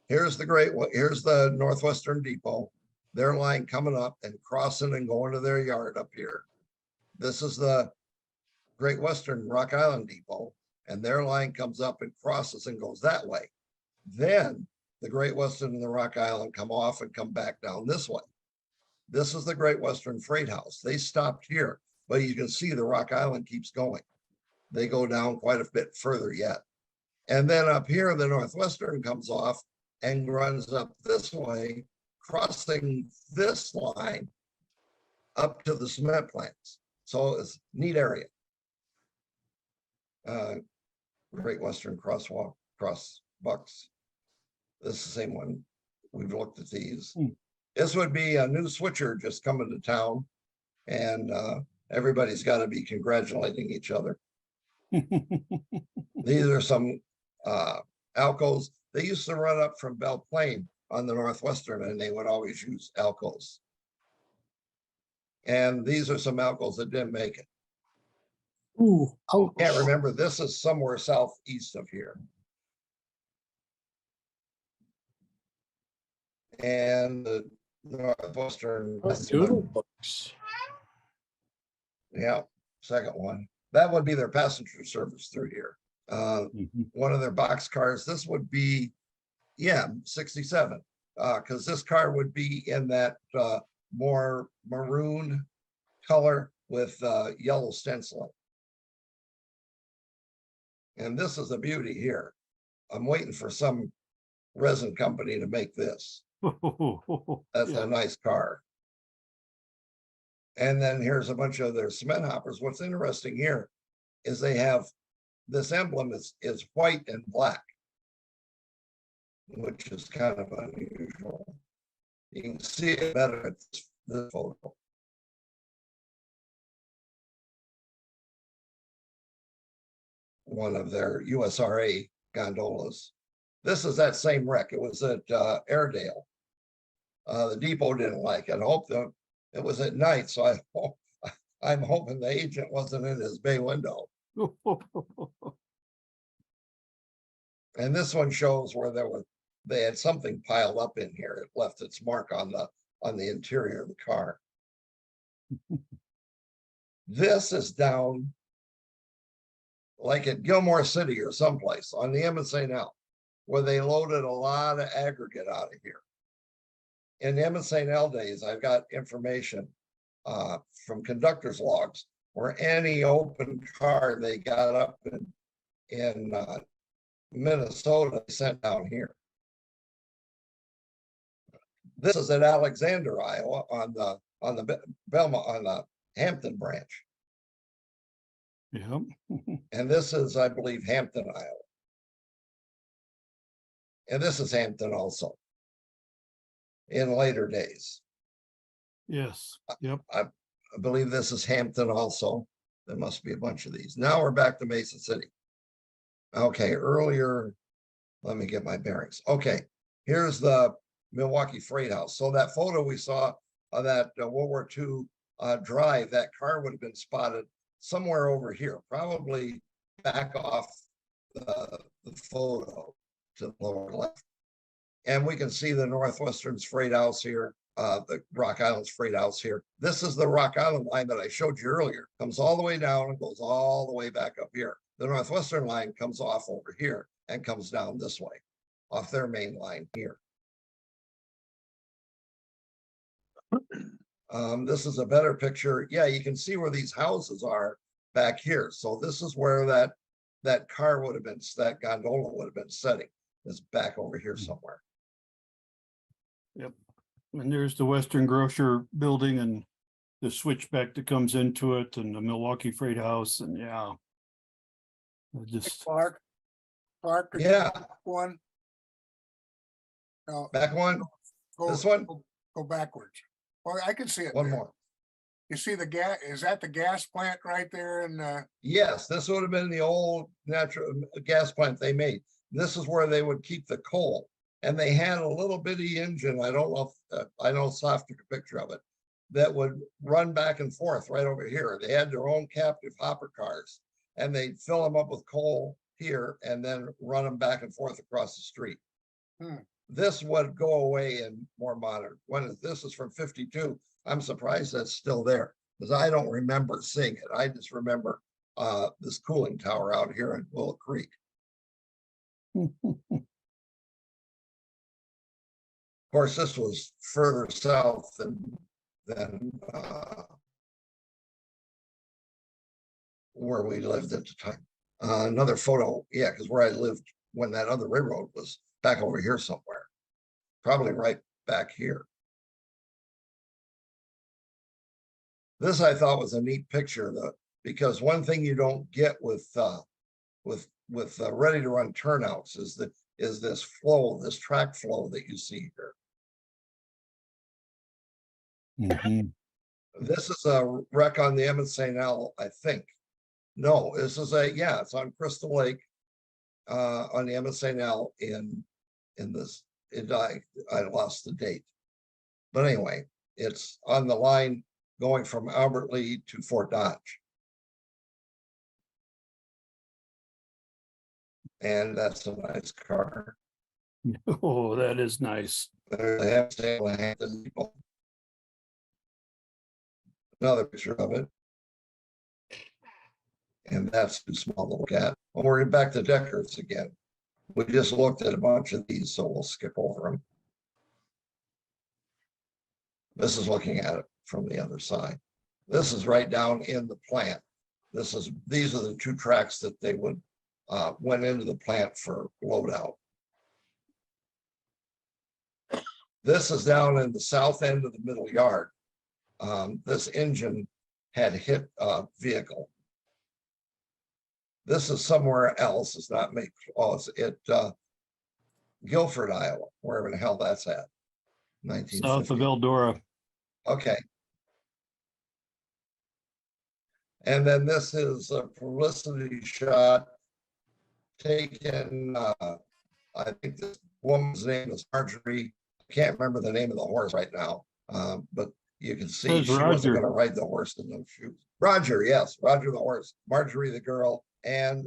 here's the Northwestern Depot, their line coming up and crossing and going to their yard up here. This is the Great Western Rock Island Depot, and their line comes up and crosses and goes that way. Then the Great Western and the Rock Island come off and come back down this way. This is the Great Western Freight House. They stopped here, but you can see the Rock Island keeps going. They go down quite a bit further yet. And then up here, the Northwestern comes off and runs up this way, crossing this line up to the cement plants. So it's a neat area. Great Western cross bucks. This is the same one. We've looked at these. This would be a new switcher just coming to town, and everybody's got to be congratulating each other. These are some Alcos. They used to run up from Belle Plaine on the Northwestern, and they would always use Alcos. And these are some Alcos that didn't make it. Ooh, oh, Can't remember. This is somewhere southeast of here. And the Northwestern. doodle books. Yeah, second one. That would be their passenger service through here. One of their box cars. This would be, yeah, 67. Because this car would be in that more maroon color with yellow stenciling. And this is a beauty here. I'm waiting for some resin company to make this. That's a nice car. And then here's a bunch of their cement hoppers. What's interesting here is they have this emblem is white and black, which is kind of unusual. You can see it better at this photo. One of their USRA gondolas. This is that same wreck. It was at Airedale. The depot didn't like it. I hope that it was at night, so I'm hoping the agent wasn't in his bay window. And this one shows where they had something piled up in here. It left its mark on the interior of the car. This is down like at Gilmore City or someplace on the Emmett St. L, where they loaded a lot of aggregate out of here. In the Emmett St. L days, I've got information from conductor's logs where any open car they got up in Minnesota, they sent down here. This is at Alexander, Iowa, on the Belmont, on the Hampton branch. Yep. And this is, I believe, Hampton, Iowa. And this is Hampton also. In later days. Yes, yep. I believe this is Hampton also. There must be a bunch of these. Now we're back to Mason City. Okay, earlier, let me get my bearings. Okay, here's the Milwaukee Freight House. So that photo we saw of that World War II drive, that car would have been spotted somewhere over here, probably back off the photo to the lower left. And we can see the Northwestern's Freight House here, the Rock Island's Freight House here. This is the Rock Island line that I showed you earlier. Comes all the way down and goes all the way back up here. The Northwestern line comes off over here and comes down this way, off their main line here. This is a better picture. Yeah, you can see where these houses are back here. So this is where that car would have been, that gondola would have been setting. It's back over here somewhere. Yep. And there's the Western Grocer building and the switchback that comes into it and the Milwaukee Freight House and yeah. Just Clark. Yeah. One. No, Back one, go, this one? Go backwards. Well, I can see it. One there. more. You see the gas, is that the gas plant right there? And Yes, this would have been the old natural gas plant they made. This is where they would keep the coal. And they had a little bitty engine. I don't know if I know Soft took a picture of it that would run back and forth right over here. They had their own captive hopper cars and they'd fill them up with coal here and then run them back and forth across the street. This would go away in more modern. This is from 52. I'm surprised that's still there because I don't remember seeing it. I just remember this cooling tower out here in Willow Creek. Of course, this was further south than where we lived at the time. Another photo, yeah, because where I lived when that other railroad was back over here somewhere, probably right back here. This I thought was a neat picture, because one thing you don't get with ready to run turnouts is this flow, this track flow that you see here. This is a wreck on the Emmett St. L, I think. No, this is it's on Crystal Lake on the Emmett St. L in this. I lost the date. But anyway, it's on the line going from Albert Lee to Fort Dodge. And that's a nice car. Oh, that is nice. Another picture of it. And that's too small to look at. Well, we're back to Deckers again. We just looked at a bunch of these, so we'll skip over them. This is looking at it from the other side. This is right down in the plant. These are the two tracks that they would went into the plant for loadout. This is down in the south end of the middle yard. This engine had hit a vehicle. This is somewhere else. It's not me. Oh, it's at Guilford, Iowa, wherever the hell that's at. 1950. South of Eldora. Okay. And then this is a publicity shot taken, I think this woman's name is Marjorie. I can't remember the name of the horse right now, but you can see she wasn't going to ride the horse in those shoes. Roger, yes, Roger the horse, Marjorie the girl, and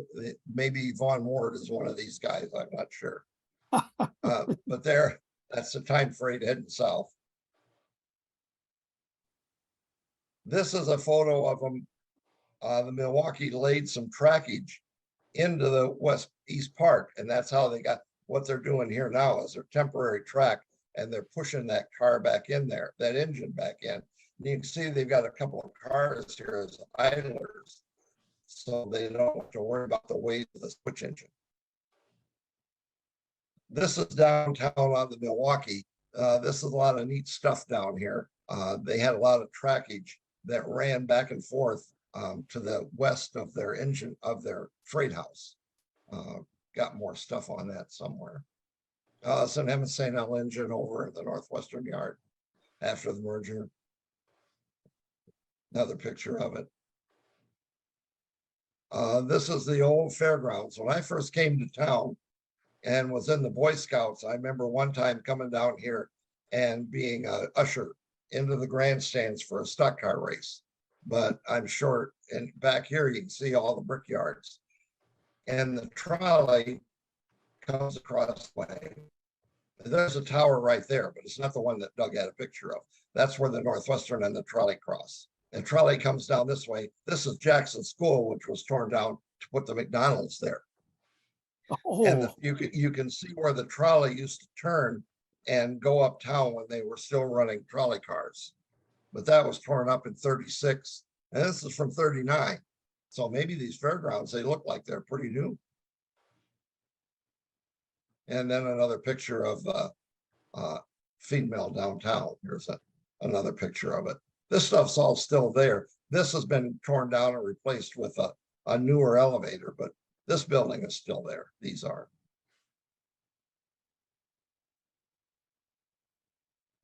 maybe Vaughn Ward is one of these guys. I'm not sure. But that's the time freight heading south. This is a photo of them. The Milwaukee laid some trackage into the East Park, and that's how they got what they're doing here now is their temporary track, and they're pushing that car back in there, that engine back in. And you can see they've got a couple of cars here as idlers, so they don't have to worry about the weight of the switch engine. This is downtown on the Milwaukee. This is a lot of neat stuff down here. They had a lot of trackage that ran back and forth to the west of their engine of their freight house. Got more stuff on that somewhere. Some St. engine over in the northwestern yard after the merger. Another picture of it. This is the old fairgrounds. When I first came to town and was in the Boy Scouts, I remember one time coming down here and being a usher into the grandstands for a stock car race. But I'm short, and back here you can see all the brickyards. And the trolley comes across the way. There's a tower right there, but it's not the one that Doug had a picture of. That's where the Northwestern and the trolley cross. And trolley comes down this way. This is Jackson School, which was torn down to put the McDonald's there. And Oh, you can see where the trolley used to turn and go uptown when they were still running trolley cars. But that was torn up in 36, and this is from 39. So maybe these fairgrounds, they look like they're pretty new. And then another picture of feed mill downtown. Here's another picture of it. This stuff's all still there. This has been torn down and replaced with a newer elevator, but this building is still there. These are.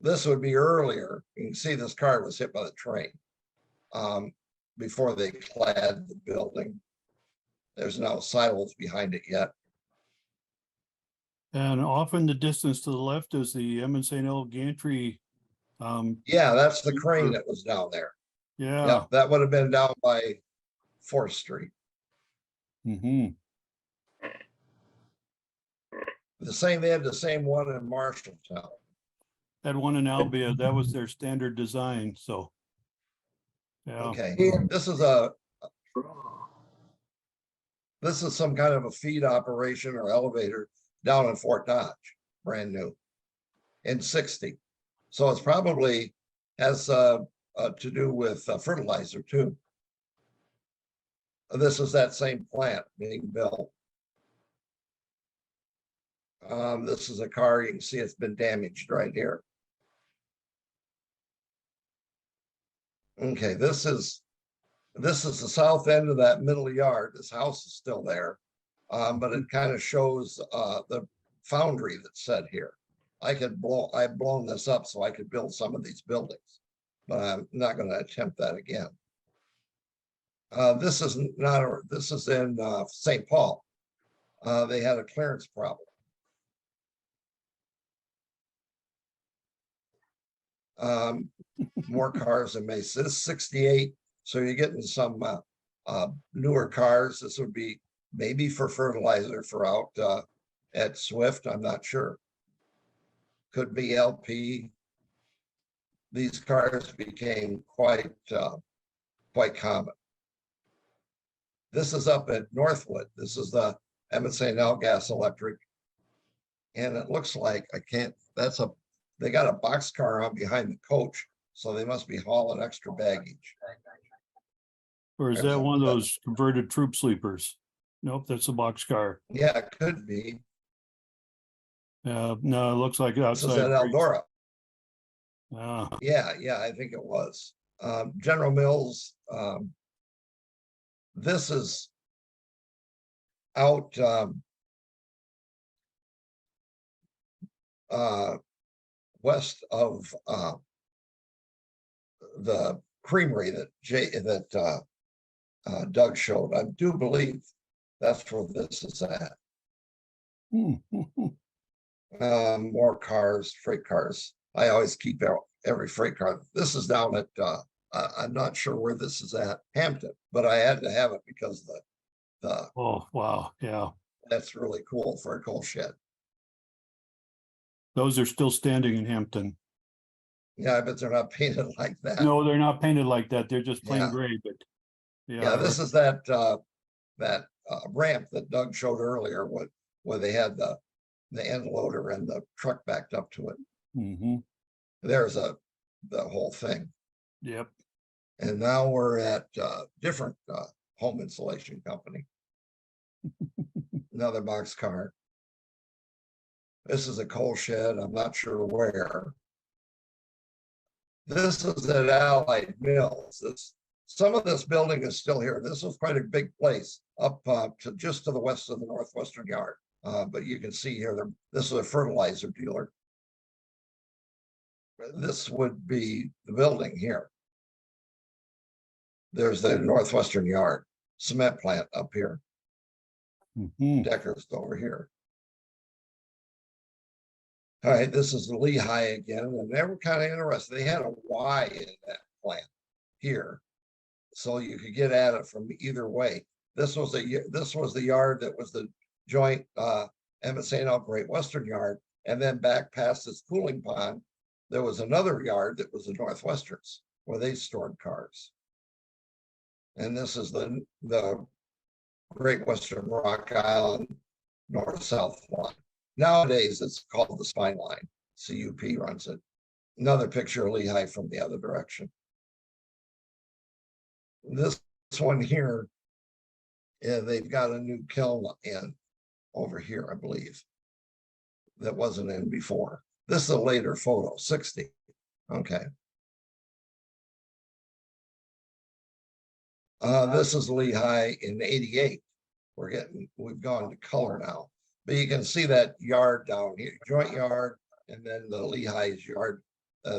This would be earlier. You can see this car was hit by the train before they clad the building. There's no silos behind it yet. and off in the distance to the left is the St. Gantry. Yeah, that's the crane that was down there. Yeah. Yeah, that would have been down by 4th Street. Mm-hmm. They had the same one in Marshalltown. That one in Albia, that was their standard design, so. Yeah, Okay, this is some kind of a feed operation or elevator down in Fort Dodge, brand new in 60. So it's probably has to do with fertilizer too. This is that same plant being built. This is a car. You can see it's been damaged right here. Okay, this is the south end of that middle yard. This house is still there, but it kind of shows the foundry that's set here. I've blown this up so I could build some of these buildings, but I'm not going to attempt that again. This is in St. Paul. They had a clearance problem. More cars in Mesa. This is 68. So you're getting some newer cars. This would be maybe for fertilizer for out at Swift. I'm not sure. Could be LP. These cars became quite common. This is up at Northwood. This is the St. Gas Electric. And it looks like they got a boxcar on behind the coach. So they must be hauling extra baggage. or is that one of those converted troop sleepers? Nope, that's a boxcar. Yeah, it could be. No, it looks like This is outside. at Eldora. Ah, Yeah, I think it was. General Mills. This is out west of the creamery that Doug showed. I do believe that's where this is at. More cars, freight cars. I always keep every freight car. This is down at I'm not sure where this is at, Hampton, but I had to have it because the oh, wow, yeah. that's really cool for a coal shed. Those are still standing in Hampton. Yeah, I bet they're not painted like that. No, they're not painted like that. They're just plain Yeah. gray, but. Yeah, this is that ramp that Doug showed earlier, where they had the end loader and the truck backed up to it. Mm-hmm. There's the whole thing. Yep. And now we're at different home insulation company. Another box car. This is a coal shed. I'm not sure where. This is at Allied Mills. Some of this building is still here. This was quite a big place up to just to the west of the northwestern yard. But you can see here, this is a fertilizer dealer. This would be the building here. There's the northwestern yard, cement plant up here. Mhm. Decker's over here. All right, this is the Lehigh again, and they were kind of interested. They had a Y in that plant here, so you could get at it from either way. This was the yard that was the joint Emmett St. L Great Western yard, and then back past this cooling pond, there was another yard that was the Northwesterns where they stored cars. And this is the Great Western Rock Island north-south line. Nowadays, it's called the spine line. CUP runs it. Another picture of Lehigh from the other direction. This one here, yeah, they've got a new kiln in over here, I believe, that wasn't in before. This is a later photo, 60. Okay. This is Lehigh in 88. We've gone to color now. But you can see that yard down here, joint yard, and then the Lehigh's yard.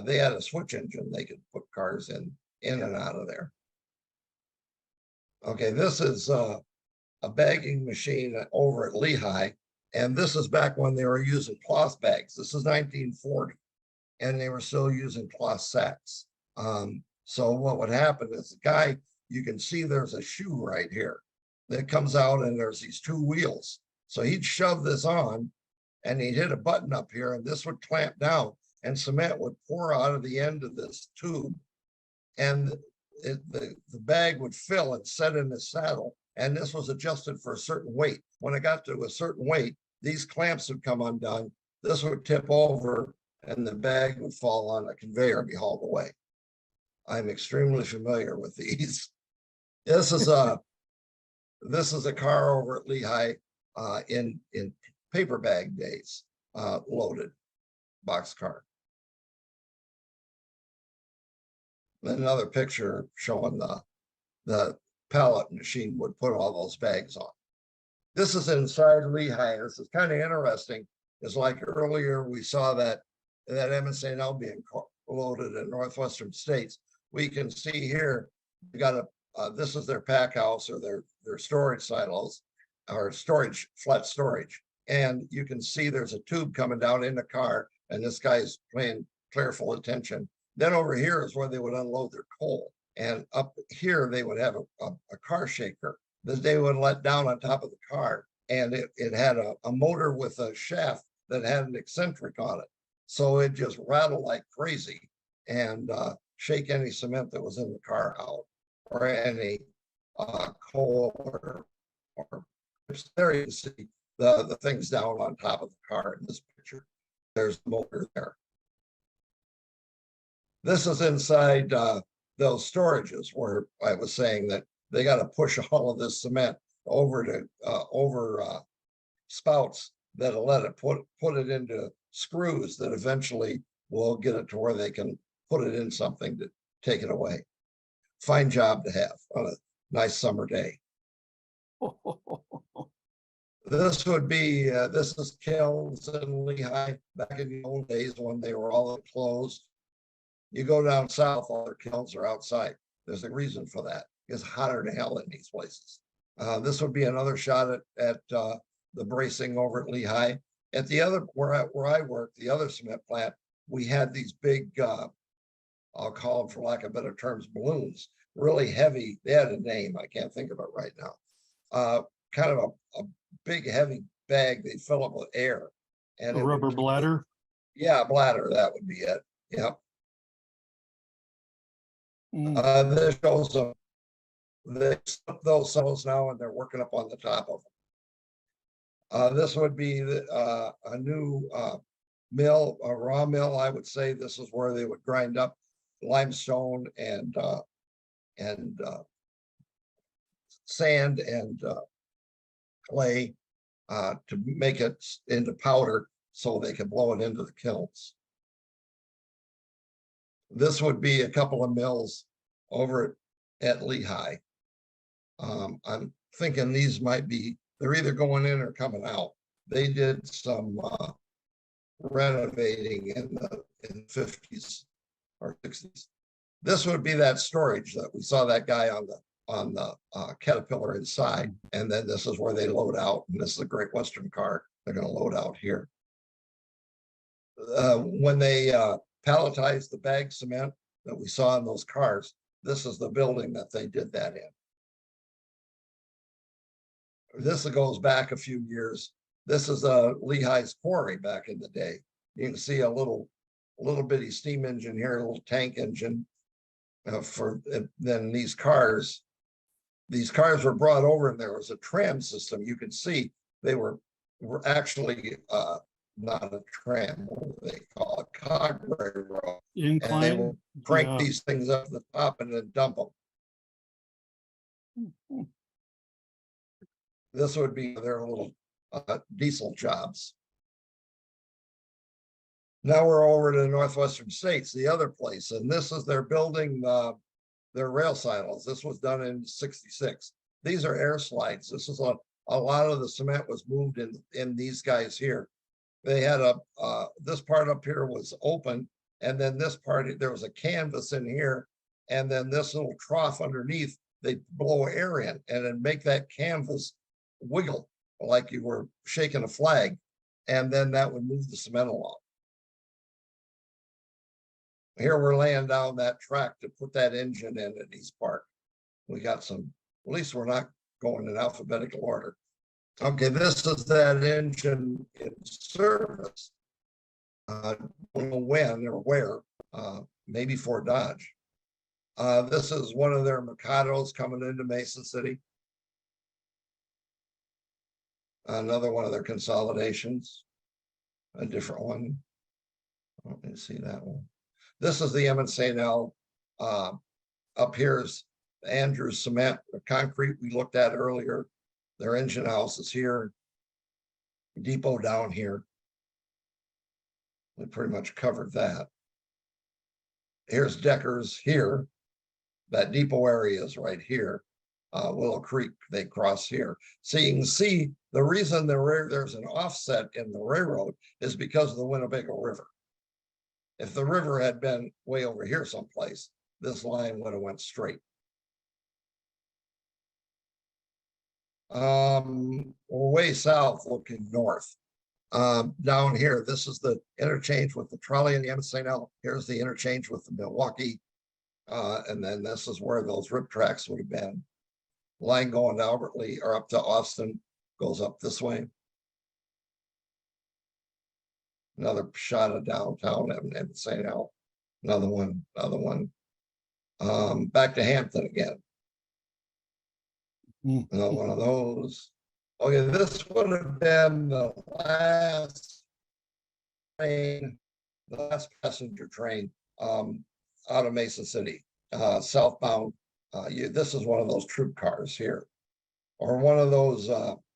They had a switch engine. They could put cars in and out of there. Okay, this is a bagging machine over at Lehigh. And this is back when they were using cloth bags. This is 1940. And they were still using cloth sacks. So what would happen is the guy, you can see there's a shoe right here that comes out and there's these two wheels. So he'd shove this on and he'd hit a button up here and this would clamp down and cement would pour out of the end of this tube. And the bag would fill and set in the saddle. And this was adjusted for a certain weight. When it got to a certain weight, these clamps would come undone. This would tip over and the bag would fall on a conveyor and be hauled away. I'm extremely familiar with these. This is a car over at Lehigh in paper bag days, loaded box car. Then another picture showing the pallet machine would put all those bags on. This is inside Lehigh. This is kind of interesting. It's like earlier we saw that Emmett St. L being loaded in northwestern states. We can see here, you got this is their pack house or their storage silos or flat storage. And you can see there's a tube coming down in the car and this guy's paying careful attention. Then over here is where they would unload their coal. And up here, they would have a car shaker that they would let down on top of the car. And it had a motor with a shaft that had an eccentric on it. So it just rattled like crazy and shake any cement that was in the car out or any coal or there you can see the things down on top of the car in this picture. There's the motor there. This is inside those storages where I was saying that they got to push all of this cement over to spouts that'll let it put it into screws that eventually will get it to where they can put it in something to take it away. Fine job to have on a nice summer day. This would be, this is kilns in Lehigh back in the old days when they were all closed. You go down south, all their kilns are outside. There's a reason for that. It's hotter than hell in these places. This would be another shot at the bracing over at Lehigh. At the other, where I worked, the other cement plant, we had these big, I'll call them for lack of better terms, balloons, really heavy. They had a name, I can't think of it right now. Kind of a big heavy bag they fill up with air. And A rubber bladder? Yeah, bladder, that would be it. Yep. This shows them, they slip those cells now and they're working up on the top of them. This would be a new mill, a raw mill, I would say. This is where they would grind up limestone and sand and clay to make it into powder so they could blow it into the kilns. This would be a couple of mills over at Lehigh. I'm thinking these might be, they're either going in or coming out. They did some renovating in the 50s or 60s. This would be that storage that we saw that guy on the Caterpillar inside. And then this is where they load out. And this is a Great Western car. They're going to load out here. When they palletized the bag cement that we saw in those cars, this is the building that they did that in. This goes back a few years. This is Lehigh's quarry back in the day. You can see a little bitty steam engine here, a little tank engine. Then these cars were brought over, and there was a tram system. You can see they were actually not a tram, what do they call it, cog railroad. And they Incline. will crank Yeah. these things up to the top and then dump them. This would be their little diesel jobs. Now we're over to the Northwestern States, the other place, and this is they're building their rail silos. This was done in '66. These are air slides. This is a lot of the cement was moved in these guys here. They had this part up here was open, and then this part, there was a canvas in here, and then this little trough underneath, they blow air in and then make that canvas wiggle like you were shaking a flag, and then that would move the cement along. Here we're laying down that track to put that engine in at East Park. We got some, at least we're not going in alphabetical order. Okay, this is that engine in service. Don't know when or where, maybe Fort Dodge. This is one of their Mikados coming into Mason City. Another one of their consolidations, a different one. Let me see that one. This is the Emmett St. L. Up here is Andrews Cement, the concrete we looked at earlier. Their engine house is here. Depot down here. We pretty much covered that. Here's Decker's here. That depot area is right here. Willow Creek, they cross here. So you can see the reason there's an offset in the railroad is because of the Winnebago River. If the river had been way over here someplace, this line would have went straight. We're way south looking north. Down here, this is the interchange with the trolley and the Emmett St. L. Here's the interchange with the Milwaukee. And then this is where those rip tracks would have been. Line going to Albert Lee or up to Austin goes up this way. Another shot of downtown Emmett St. L. Another one. Back to Hampton again. Another one of those. Okay, this would have been the last train, the last passenger train out of Mason City, southbound. This is one of those troop cars here, or one of those,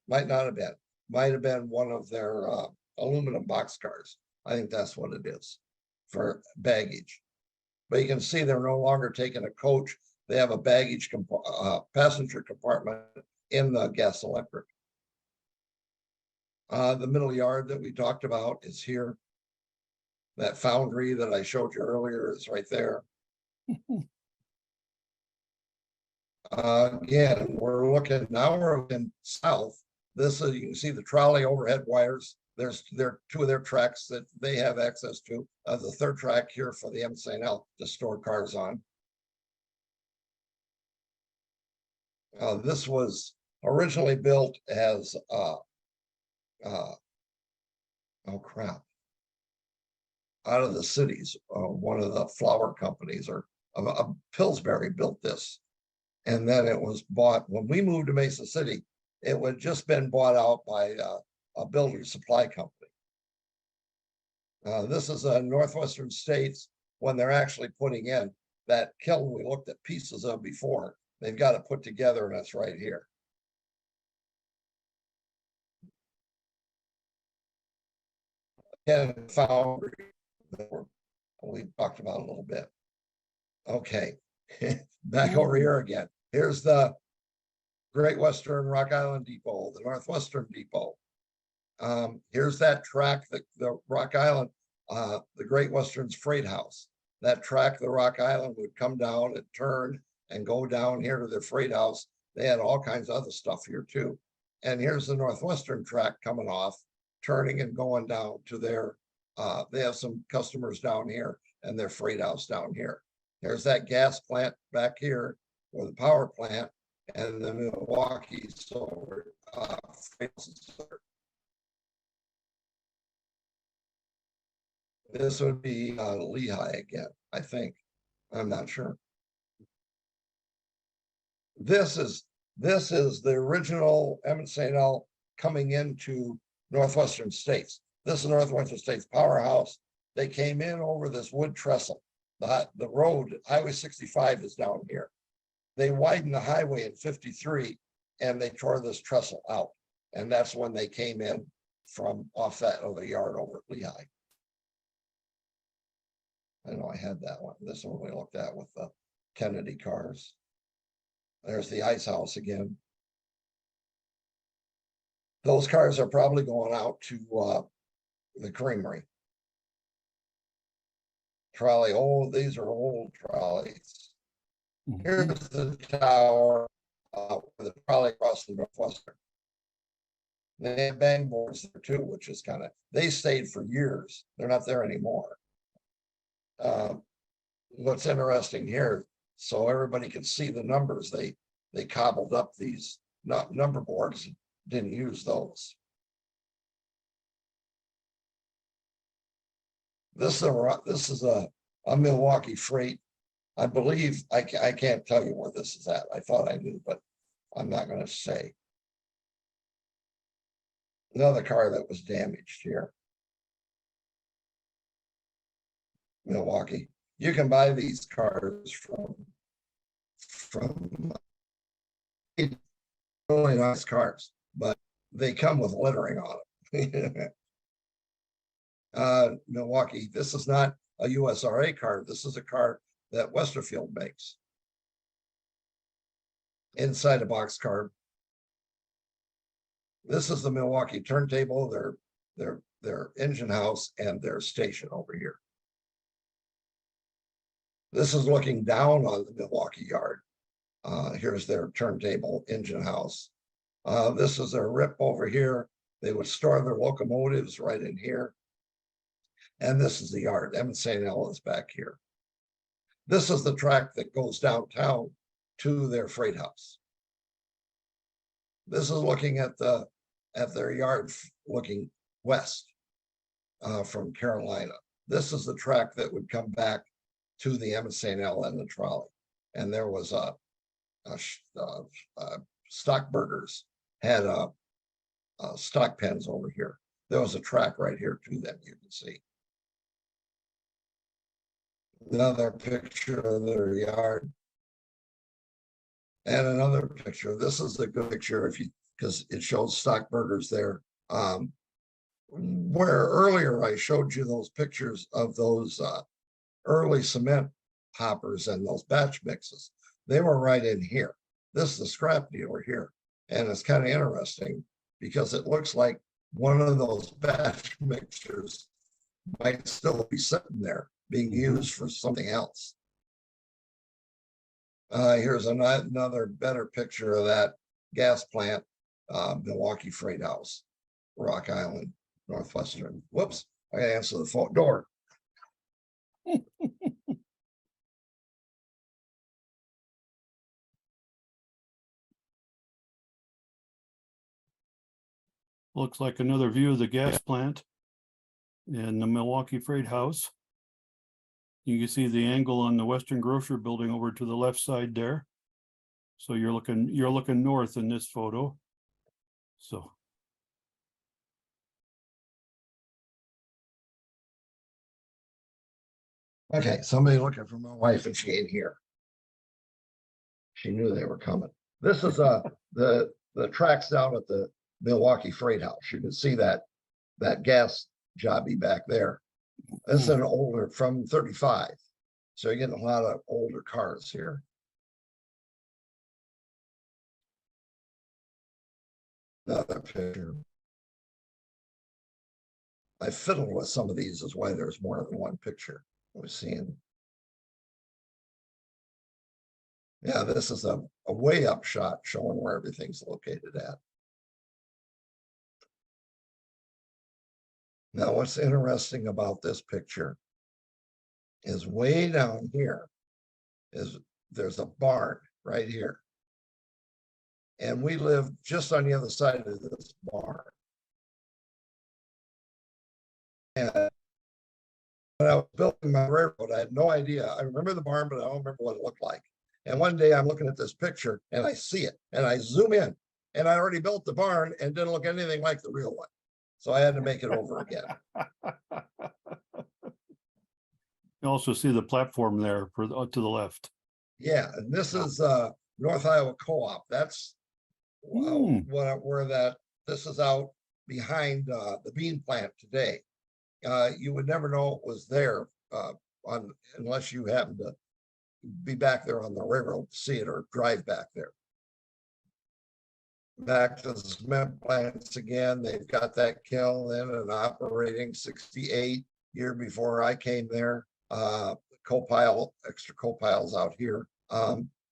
might not have been, might have been one of their aluminum box cars. I think that's what it is for baggage. But you can see they're no longer taking a coach. They have a baggage passenger compartment in the gas electric. The middle yard that we talked about is here. That foundry that I showed you earlier is right there. Again, we're looking south. This is, you can see the trolley overhead wires. There are two of their tracks that they have access to. The third track here for the Emmett St. L to store cars on. This was originally built as oh crap, out of the cities. One of the flour companies or Pillsbury built this, and then it was bought when we moved to Mesa City. It had just been bought out by a builder supply company. This is a Northwestern States when they're actually putting in that kiln we looked at pieces of before. They've got it put together, and that's right here. and foundry that we talked about a little bit. Okay, back over here again. Here's the Great Western Rock Island Depot, the Northwestern Depot. Here's that track, the Rock Island, the Great Western's freight house. That track, the Rock Island would come down and turn and go down here to their freight house. They had all kinds of other stuff here too. And here's the Northwestern track coming off, turning and going down to their, they have some customers down here and their freight house down here. There's that gas plant back here, or the power plant, and the Milwaukee solar freight houses. This would be Lehigh again, I think. I'm not sure. This is the original Emmett St. L coming into Northwestern States. This is Northwestern States powerhouse. They came in over this wood trestle. The road, Highway 65 is down here. They widened the highway in 53 and they tore this trestle out. And that's when they came in from off that other yard over at Lehigh. I know I had that one. This one we looked at with the Kennedy cars. There's the ice house again. Those cars are probably going out to the creamery. Trolley, oh, these are old trolleys. Here's the tower with the trolley across the Northwestern. They have bang boards there too, which is kind of, they stayed for years. They're not there anymore. What's interesting here, so everybody can see the numbers, they cobbled up these number boards, didn't use those. This is a Milwaukee freight. I believe, I can't tell you where this is at. I thought I knew, but I'm not going to say. Another car that was damaged here. Milwaukee. You can buy these cars from really nice cars, but they come with lettering on them. Milwaukee, this is not a USRA car. This is a car that Westerfield makes. Inside a box car. This is the Milwaukee turntable, their engine house, and their station over here. This is looking down on the Milwaukee yard. Here's their turntable engine house. This is their RIP over here. They would store their locomotives right in here. And this is the yard. Emmett St. L is back here. This is the track that goes downtown to their freight house. This is looking at their yard looking west from Carolina. This is the track that would come back to the Emmett St. L and the trolley. And there was Stockburgers had stock pens over here. There was a track right here to them, you can see. Another picture of their yard. And another picture. This is a good picture if you, because it shows Stockburgers there. Where earlier I showed you those pictures of those early cement hoppers and those batch mixes. They were right in here. This is the scrap dealer here. And it's kind of interesting because it looks like one of those batch mixers might still be sitting there being used for something else. Here's another better picture of that gas plant, Milwaukee Freight House, Rock Island, Northwestern. Whoops, I gotta answer the phone door. Looks like another view of the gas plant and the Milwaukee Freight House. You can see the angle on the Western Grocery Building over to the left side there. So you're looking north in this photo. So. Okay, somebody looking for my wife and she ain't here. She knew they were coming. This is the tracks down at the Milwaukee Freight House. You can see that gas jobby back there. This is an older from 35. So you're getting a lot of older cars here. Another picture. I fiddled with some of these is why there's more than one picture. We're seeing. Yeah, this is a way up shot showing where everything's located at. Now, what's interesting about this picture is way down here is there's a barn right here. And we live just on the other side of this barn. And when I was building my railroad, I had no idea. I remember the barn, but I don't remember what it looked like. And one day I'm looking at this picture and I see it and I zoom in and I already built the barn and didn't look anything like the real one. So I had to make it over again. You also see the platform there for to the left. Yeah, and this is North Iowa Co-op. That's where that this is out behind the bean plant today. You would never know it was there unless you happen to be back there on the railroad to see it or drive back there. Back to the cement plants again. They've got that kiln in and operating 68 year before I came there. Extra coal piles out here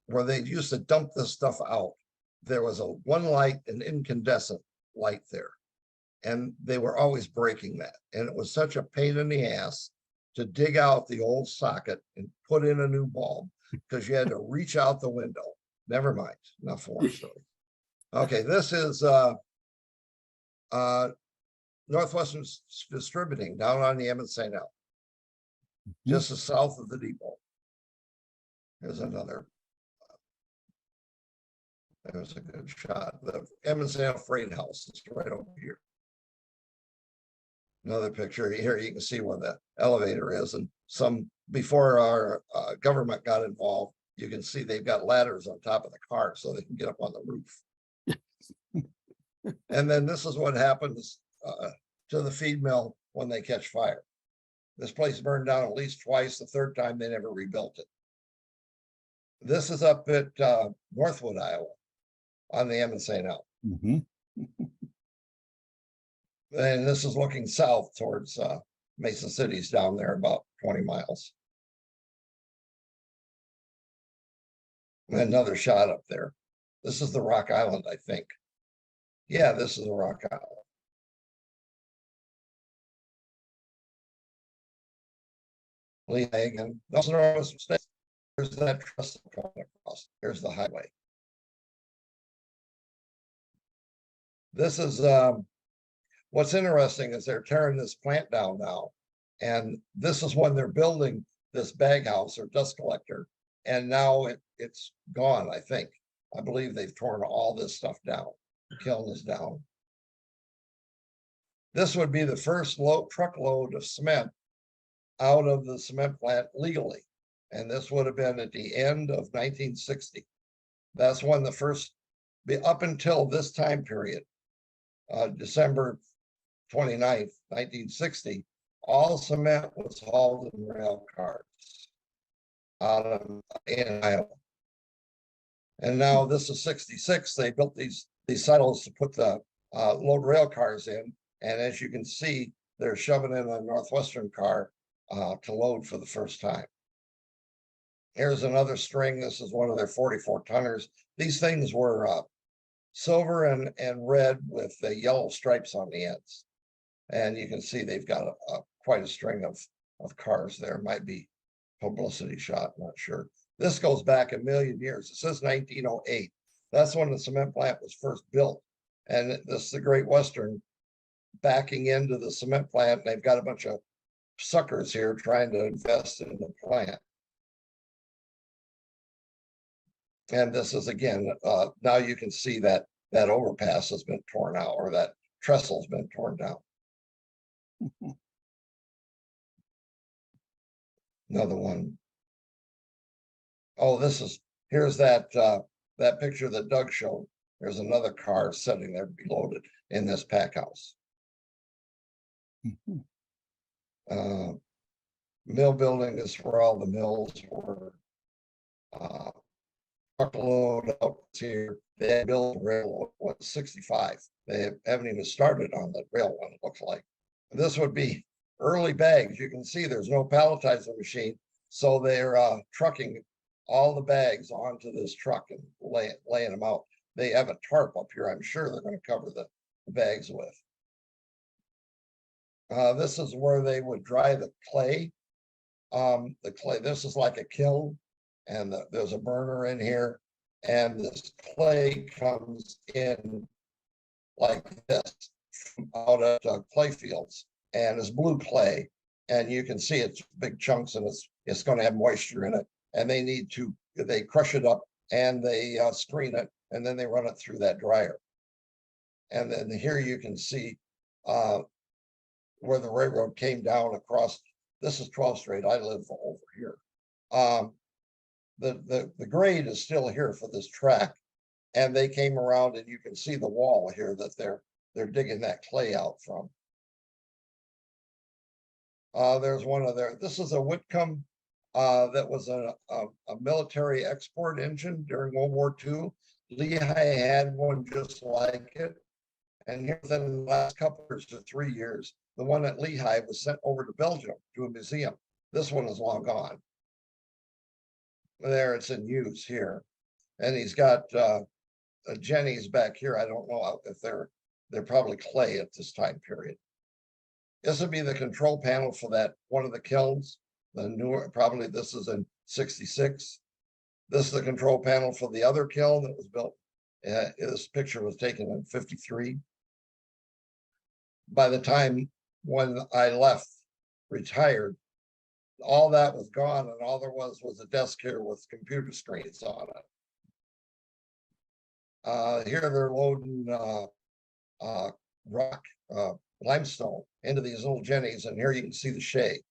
where they used to dump this stuff out. There was one light, an incandescent light there. And they were always breaking that. And it was such a pain in the ass to dig out the old socket and put in a new bulb because you had to reach out the window. Never mind, enough war story. Okay, this is Northwestern Distributing down on the Emmett St. L. Just as south of the depot. Here's another. There's a good shot. The Emmett St. L Freight House is right over here. Another picture here, you can see where the elevator is, and some before our government got involved, you can see they've got ladders on top of the car so they can get up on the roof. And then this is what happens to the feed mill when they catch fire. This place burned down at least twice. The third time they never rebuilt it. This is up at Northwood, Iowa, on the Emmett St. L. And this is looking south towards Mason City's down there about 20 miles. And another shot up there. This is the Rock Island, I think. Yeah, this is a Rock Island. Lee Hagen. There's that trestle coming across. Here's the highway. This is what's interesting is they're tearing this plant down now. And this is when they're building this bag house or dust collector. And now it's gone, I think. I believe they've torn all this stuff down. The kiln is down. This would be the first truckload of cement out of the cement plant legally. And this would have been at the end of 1960. That's when the first, up until this time period, December 29th, 1960, all cement was hauled in rail cars out of in Iowa. And now this is 66. They built these silos to put the load rail cars in. And as you can see, they're shoving in a Northwestern car to load for the first time. Here's another string. This is one of their 44 tonners. These things were silver and red with the yellow stripes on the ends. And you can see they've got quite a string of cars there. Might be publicity shot, not sure. This goes back a million years. It says 1908. That's when the cement plant was first built. And this is the Great Western backing into the cement plant. They've got a bunch of suckers here trying to invest in the plant. And this is again, now you can see that overpass has been torn out, or that trestle's been torn down. Another one. Oh, here's that picture that Doug showed. There's another car sitting there to be loaded in this pack house. Mhm. Mill building is where all the mills were. Truckload out here, they had built rail, what, 65. They haven't even started on the rail one, it looks like. This would be early bags. You can see there's no palletizer machine. So they're trucking all the bags onto this truck and laying them out. They have a tarp up here. I'm sure they're going to cover the bags with. This is where they would dry the clay. The clay, this is like a kiln, and there's a burner in here, and this clay comes in like this out of clay fields, and it's blue clay, and you can see it's big chunks, and it's going to have moisture in it, and they crush it up and they screen it, and then they run it through that dryer. And then here you can see where the railroad came down across. This is 12th Street. I live over here. The grade is still here for this track, and they came around, and you can see the wall here that they're digging that clay out from. There's one of their. This is a Whitcomb that was a military export engine during World War II. Lehigh had one just like it, and here within the last couple of years to 3 years, the one at Lehigh was sent over to Belgium to a museum. This one is long gone. There, it's in use here, and he's got Jenny's back here. I don't know if they're probably clay at this time period. This would be the control panel for that one of the kilns. The newer, probably this is in 66. This is the control panel for the other kiln that was built. This picture was taken in 53. By the time when I left, retired, all that was gone, and all there was a desk here with computer screens on it. Here they're loading rock, limestone into these little jennies, and here you can see the shade.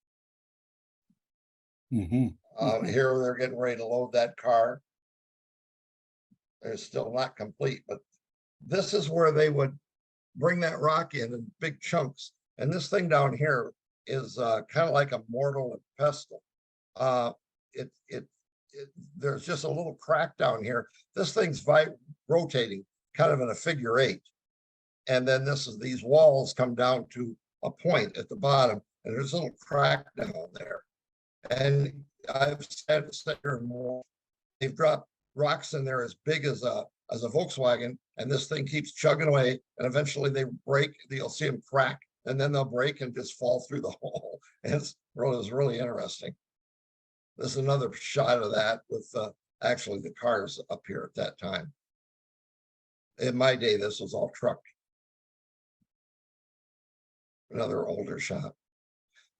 Mhm. Here they're getting ready to load that car. They're still not complete, but this is where they would bring that rock in big chunks. And this thing down here is kind of like a mortar and pestle. There's just a little crack down here. This thing's rotating kind of in a figure 8. And then these walls come down to a point at the bottom, and there's a little crack down there. And I've said here more, they've dropped rocks in there as big as a Volkswagen, and this thing keeps chugging away, and eventually they break. You'll see them crack, and then they'll break and just fall through the hole. And it's really interesting. This is another shot of that with actually the cars up here at that time. In my day, this was all truck. Another older shot.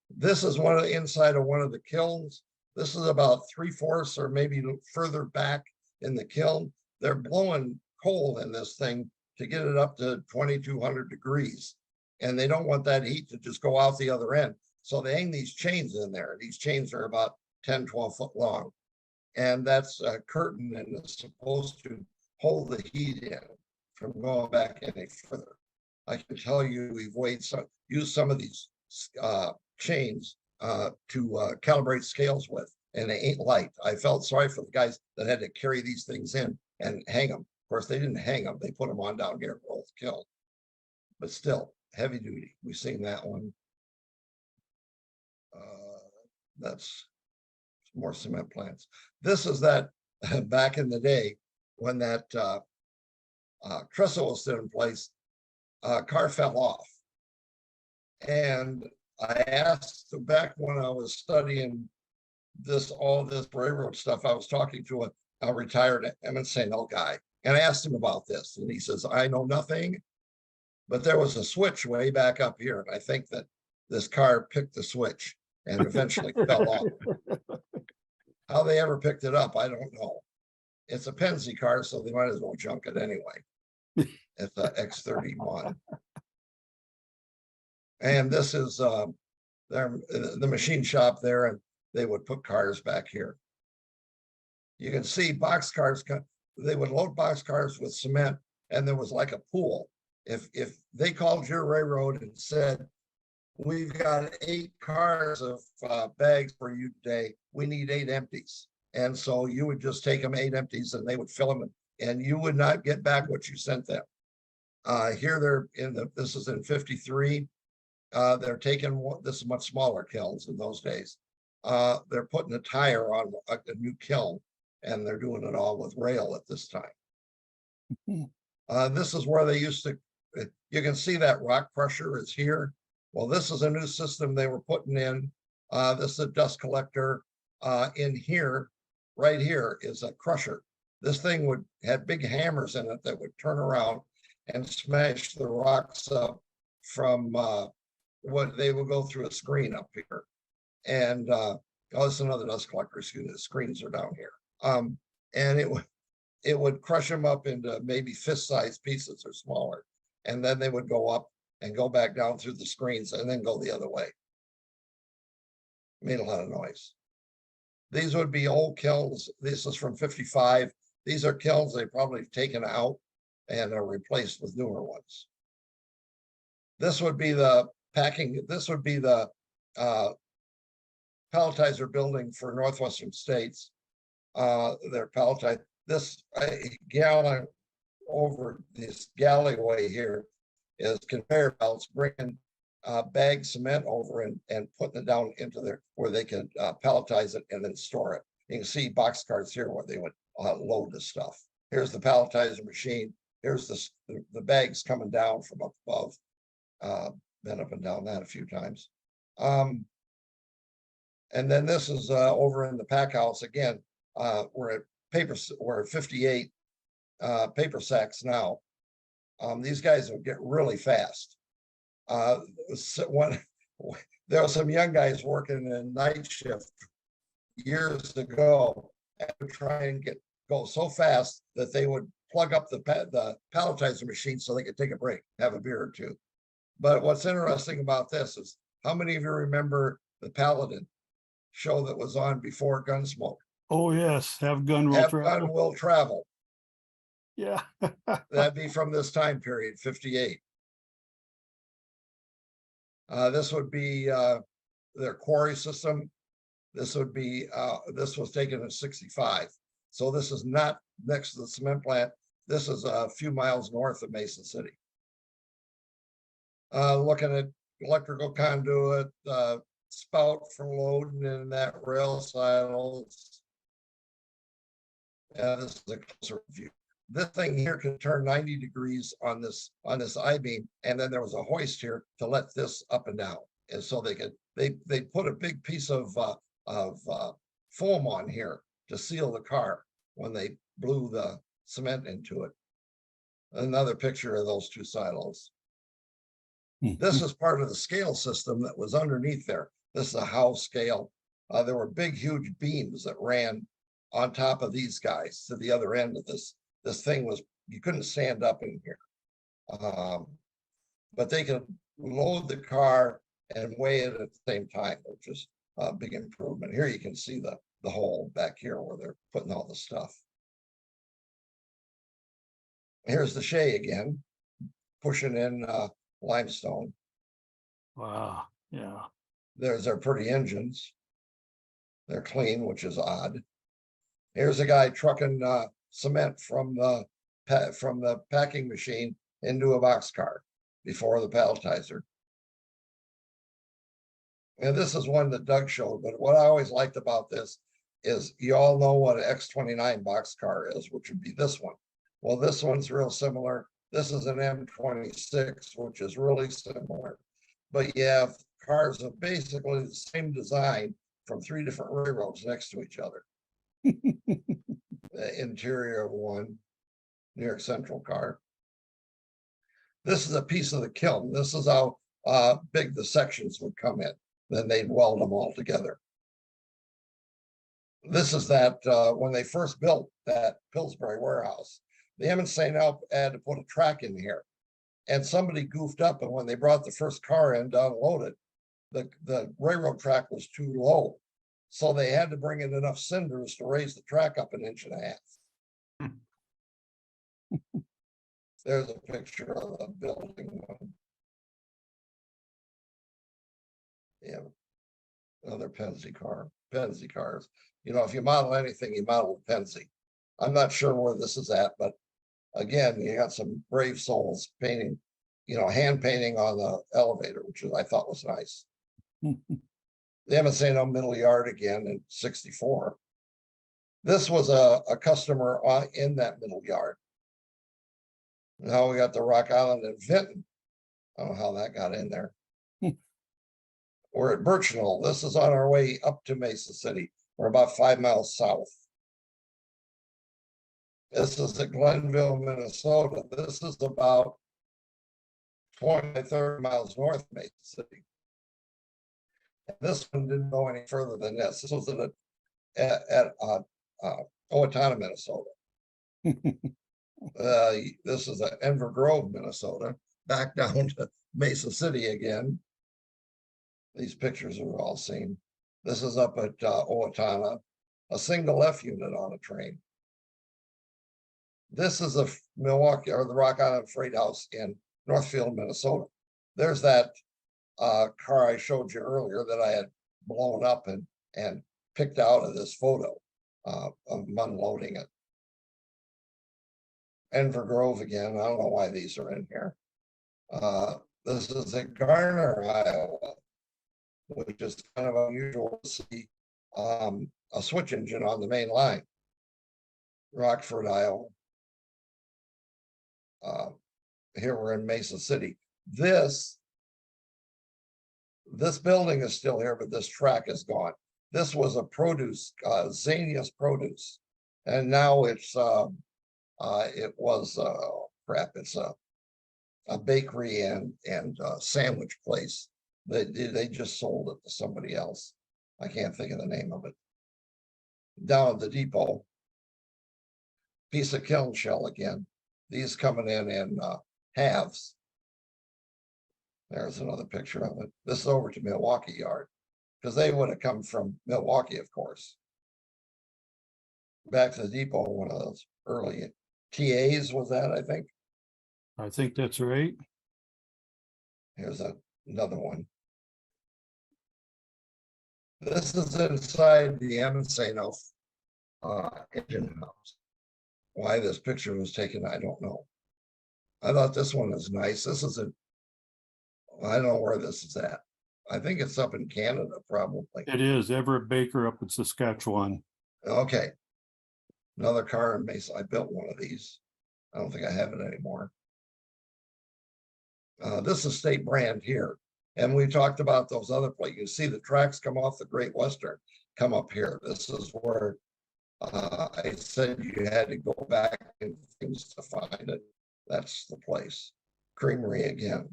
This is one of the inside of one of the kilns. This is about 3/4 or maybe further back in the kiln. They're blowing coal in this thing to get it up to 2200 degrees. And they don't want that heat to just go out the other end. So they hang these chains in there. These chains are about 10, 12 foot long. And that's a curtain, and it's supposed to hold the heat in from going back any further. I can tell you we've used some of these chains to calibrate scales with, and they ain't light. I felt sorry for the guys that had to carry these things in and hang them. Of course, they didn't hang them. They put them on down here at Rolls Kiln. But still, heavy duty. We've seen that one. That's more cement plants. This is that back in the day when that trestle was still in place, car fell off. And I asked back when I was studying all this railroad stuff, I was talking to a retired M&L guy, and I asked him about this, and he says, I know nothing, but there was a switch way back up here, and I think that this car picked the switch and eventually fell off. How they ever picked it up, I don't know. It's a Pennsy car, so they might as well junk it anyway. It's a X31. And this is the machine shop there, and they would put cars back here. You can see box cars, they would load box cars with cement, and there was like a pool. If they called your railroad and said, we've got 8 cars of bags for you today. We need 8 empties. And so you would just take them 8 empties and they would fill them and you would not get back what you sent them. Here they're this is in 53. They're taking, this is much smaller kilns in those days. They're putting a tire on a new kiln and they're doing it all with rail at this time. This is where they used to, you can see that rock crusher is here. Well, this is a new system they were putting in. This is a dust collector. In here, right here is a crusher. This thing would have big hammers in it that would turn around and smash the rocks up from what they will go through a screen up here. And oh, this is another dust collector, excuse me, the screens are down here. And it would crush them up into maybe fist-sized pieces or smaller. And then they would go up and go back down through the screens and then go the other way. Made a lot of noise. These would be old kilns. This is from 55. These are kilns they probably taken out and are replaced with newer ones. This would be the packing, this would be the palletizer building for Northwestern States. They're palletized. This gallon over this galleyway here is conveyor belts bringing bagged cement over and putting it down into there where they can palletize it and then store it. You can see box cars here where they would load the stuff. Here's the palletizer machine. Here's the bags coming down from up above. Been up and down that a few times. And then this is over in the pack house again. We're at 58 paper sacks now. These guys would get really fast. There were some young guys working in night shift years ago and would try and go so fast that they would plug up the palletizer machine so they could take a break, have a beer or two. But what's interesting about this is how many of you remember the Paladin show that was on before Gunsmoke? Oh, yes, have gun will Have travel. Gun Will Travel. Yeah. That'd be from this time period, 58. This would be their quarry system. This would be, this was taken in 65. So this is not next to the cement plant. This is a few miles north of Mason City. Looking at electrical conduit, spout for loading in that rail silos. This is a closer view. This thing here can turn 90 degrees on this I-beam, and then there was a hoist here to let this up and down. And so they put a big piece of foam on here to seal the car when they blew the cement into it. Another picture of those two silos. This is part of the scale system that was underneath there. This is a house scale. There were big, huge beams that ran on top of these guys to the other end of this. This thing was, you couldn't stand up in here. But they could load the car and weigh it at the same time, which is a big improvement. Here you can see the hole back here where they're putting all the stuff. Here's the Shay again, pushing in limestone. Wow. Yeah. There's their pretty engines. They're clean, which is odd. Here's a guy trucking cement from the packing machine into a boxcar before the palletizer. And this is one that Doug showed, but what I always liked about this is you all know what an X29 boxcar is, which would be this one. Well, this one's real similar. This is an M26, which is really similar. But you have cars of basically the same design from 3 different railroads next to each other. The interior of one, New York Central car. This is a piece of the kiln. This is how big the sections would come in. Then they'd weld them all together. This is that when they first built that Pillsbury warehouse, the Emmons St. Alp had to put a track in here. And somebody goofed up, and when they brought the first car in to unload it, the railroad track was too low. So they had to bring in enough cinders to raise the track up 1.5 inches. There's a picture of the building one. Yeah. Another Pennsy cars. You know, if you model anything, you model Pennsy. I'm not sure where this is at, but again, you got some brave souls painting, you know, hand painting on the elevator, which I thought was nice. The MSA middle yard again in 64. This was a customer in that middle yard. Now we got the Rock Island and Vinton. I don't know how that got in there. We're at Birchnell. This is on our way up to Mesa City. We're about 5 miles south. This is at Glenville, Minnesota. This is about 20, 30 miles north of Mesa City. And this one didn't go any further than this. This was at Owatonna, Minnesota. This is at Enver Grove, Minnesota, back down to Mesa City again. These pictures are all seen. This is up at Owatonna, a single F unit on a train. This is a Milwaukee or the Rock Island Freight House in Northfield, Minnesota. There's that car I showed you earlier that I had blown up and picked out of this photo of unloading it. Enver Grove again. I don't know why these are in here. This is at Garner, Iowa, which is kind of unusual to see a switch engine on the main line. Rockford, Iowa. Here we're in Mesa City. This building is still here, but this track is gone. This was a produce, Zania's Produce, and now it's it's a bakery and sandwich place. They just sold it to somebody else. I can't think of the name of it. Down at the depot, piece of kiln shell again. These coming in halves. There's another picture of it. This is over to Milwaukee yard because they would have come from Milwaukee, of course. Back to the depot, one of those early TAs was that, I think. I think that's right. Here's another one. This is inside the Emmonsano engine house. Why this picture was taken, I don't know. I thought this one was nice. This is I don't know where this is at. I think it's up in Canada, probably. It is Everett Baker up in Saskatchewan. Okay. Another car in Mesa. I built one of these. I don't think I have it anymore. This is state brand here. And we talked about those other places. You see the tracks come off the Great Western, come up here. This is where I said you had to go back and things to find it. That's the place. Creamery again.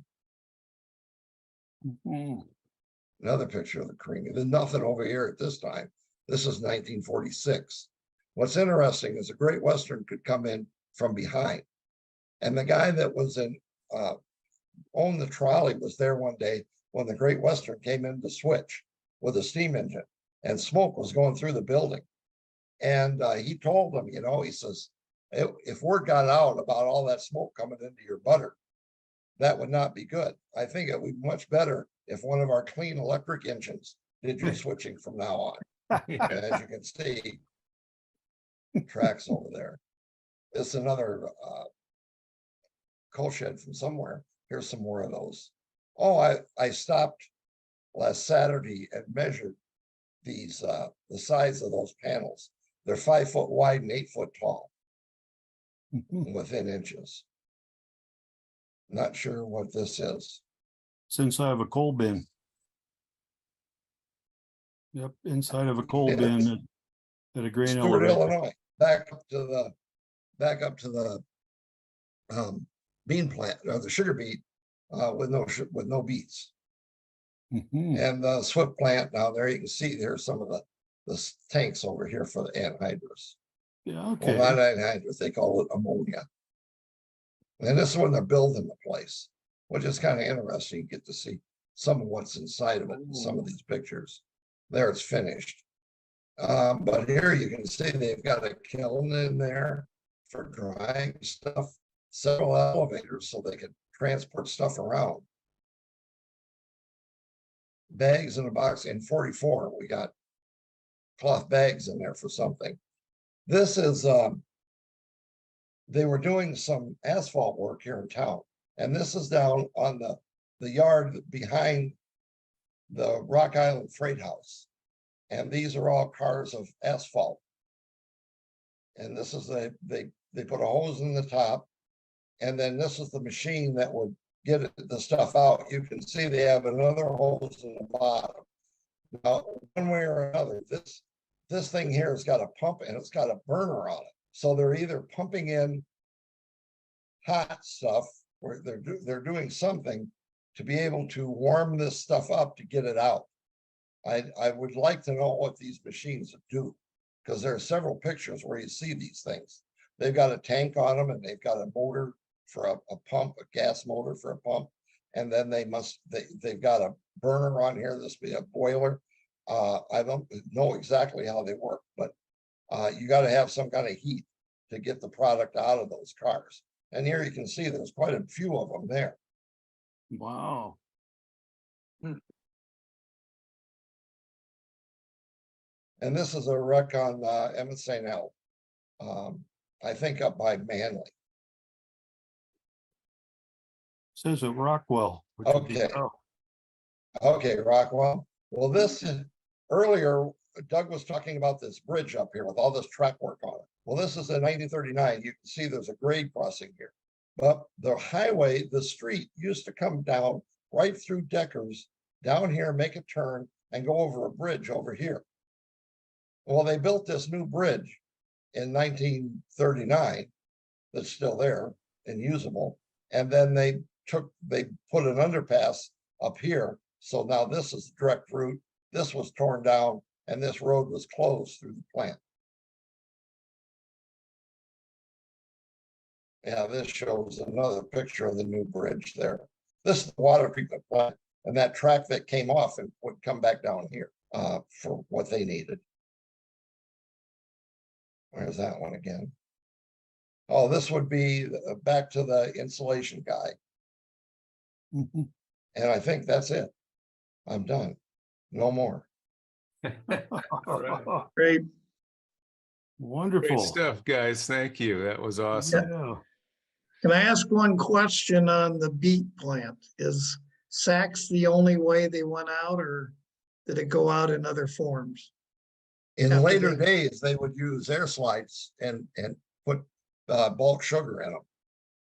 Another picture of the creamery. There's nothing over here at this time. This is 1946. What's interesting is the Great Western could come in from behind. And the guy that was owned the trolley was there one day when the Great Western came in to switch with a steam engine and smoke was going through the building. And he told them, you know, he says, if word got out about all that smoke coming into your butter, that would not be good. I think it would be much better if one of our clean electric engines did your switching from now on. And as you can see, tracks over there. It's another coal shed from somewhere. Here's some more of those. Oh, I stopped last Saturday and measured these the size of those panels. They're 5 foot wide and 8 foot tall within inches. Not sure what this is. Since I have a coal bin. Yep, inside of a coal Yes. bin at a grain Stewart, elevator. Illinois, back up to the bean plant or the sugar beet with no beets. And the Swift plant now there you can see there's some of the tanks over here for the anhydrous. Yeah, okay. Well, not anhydrous, they call it ammonia. And this is when they're building the place, which is kind of interesting. You get to see some of what's inside of it in some of these pictures. There it's finished. But here you can see they've got a kiln in there for drying stuff, several elevators so they can transport stuff around. bags in a box. In 44, we got cloth bags in there for something. This is, they were doing some asphalt work here in town. And this is down on the yard behind the Rock Island Freight House. And these are all cars of asphalt. And this is they put a hose in the top. And then this is the machine that would get the stuff out. You can see they have another hose in the bottom. Now, one way or another, this thing here has got a pump and it's got a burner on it. So they're either pumping in hot stuff or they're doing something to be able to warm this stuff up to get it out. I would like to know what these machines do, because there are several pictures where you see these things. They've got a tank on them and they've got a motor for a pump, a gas motor for a pump. And then they've got a burner on here. This be a boiler. I don't know exactly how they work, but you got to have some kind of heat to get the product out of those cars. And here you can see there's quite a few of them there. Wow. And this is a wreck on Emmett St. L. I think up by Manly. Says at Rockwell. which would be- Okay. oh, Okay, Rockwell. Well, this is earlier, Doug was talking about this bridge up here with all this track work on it. Well, this is in 1939. You can see there's a grade crossing here. But the highway, the street used to come down right through Deckers, down here, make a turn and go over a bridge over here. Well, they built this new bridge in 1939 that's still there and usable. And then they put an underpass up here. So now this is the direct route. This was torn down and this road was closed through the plant. Yeah, this shows another picture of the new bridge there. This is the water treatment plant, and that track that came off and would come back down here for what they needed. Where's that one again? Oh, this would be back to the insulation guy. mhm. And I think that's it. I'm done. No more. All right. Great. Great Wonderful. stuff, guys. Thank you. That was awesome. Yeah. Can I ask one question on the beet plant? Is Saks the only way they went out, or did it go out in other forms? In After later they- days, they would use air slides and put bulk sugar in them.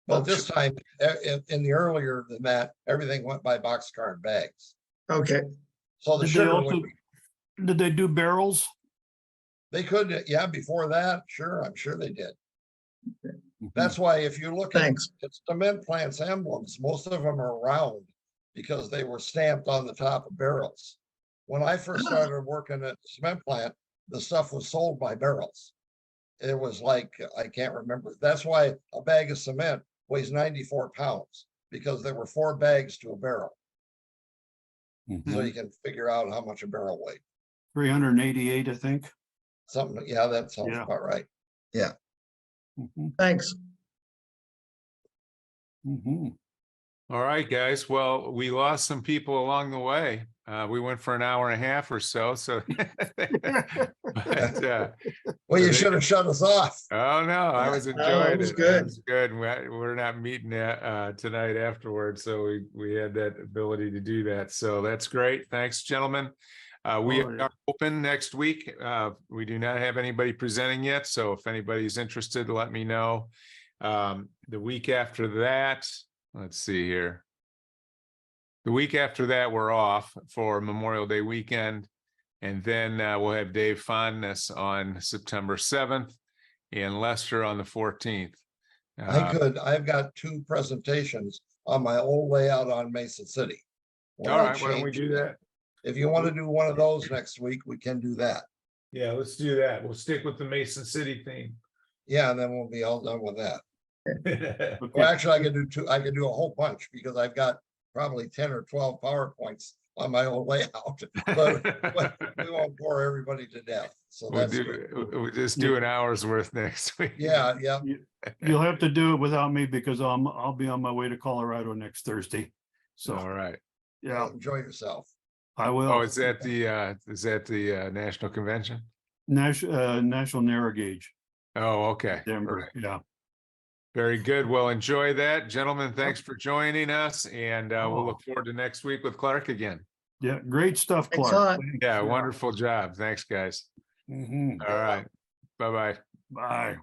But Bulk this time, in the earlier than that, everything went by boxcar and bags. Okay, So the Did they sugar also, would be, did they do barrels? they could, yeah, before that, sure, I'm sure they did. Mhm. That's why if you look at thanks. cement plants emblems, most of them are round because they were stamped on the top of barrels. When I first started working at the cement plant, the stuff was sold by barrels. It was like, I can't remember. That's why a bag of cement weighs 94 pounds, because there were 4 bags to a barrel. So Mhm. you can figure out how much a barrel weighed. 388, I think. Something, yeah, that sounds Yeah. about right. Mhm, Thanks. mhm. All right, guys. Well, we lost some people along the way. We went for an hour and a half or so. So, but, Well, you they- should have shut us off. oh no, I was No, it enjoying was it. good. It was good. We're not meeting tonight afterwards, so we had that ability to do that. So that's great. Thanks, gentlemen. We Oh, yeah. are open next week. We do not have anybody presenting yet, so if anybody's interested, let me know. The week after that, let's see here. The week after that, we're off for Memorial Day weekend. And then we'll have Dave Fondness on September 7th and Lester on the 14th. I've got 2 presentations on my old layout on Mason City. where All I right, why don't we changed do it. that? If you want to do one of those next week, we can do that. Yeah, let's do that. We'll stick with the Mason City theme. Yeah, and then we'll be all done with that. Okay. Well, actually, I can do 2. I can do a whole bunch because I've got probably 10 or 12 PowerPoints on my old layout. But we won't bore everybody to death. So We'll that's good. we'll just do an hour's worth next week. Yeah, yeah. You'll have to do it without me because I'll be on my way to Colorado next Thursday. All So, right. yeah. Enjoy yourself. I will. Oh, is that the national convention? National Narrow Gauge, Oh, okay. Denver, Right. yeah. Very good. Well, enjoy that. Gentlemen, thanks for joining us, and Oh. we'll look forward to next week with Clark again. Yeah, great stuff, Thanks a Clark. lot. Thanks, Yeah, wonderful job. Thanks, guys. Mhm. All right. Bye-bye. Bye.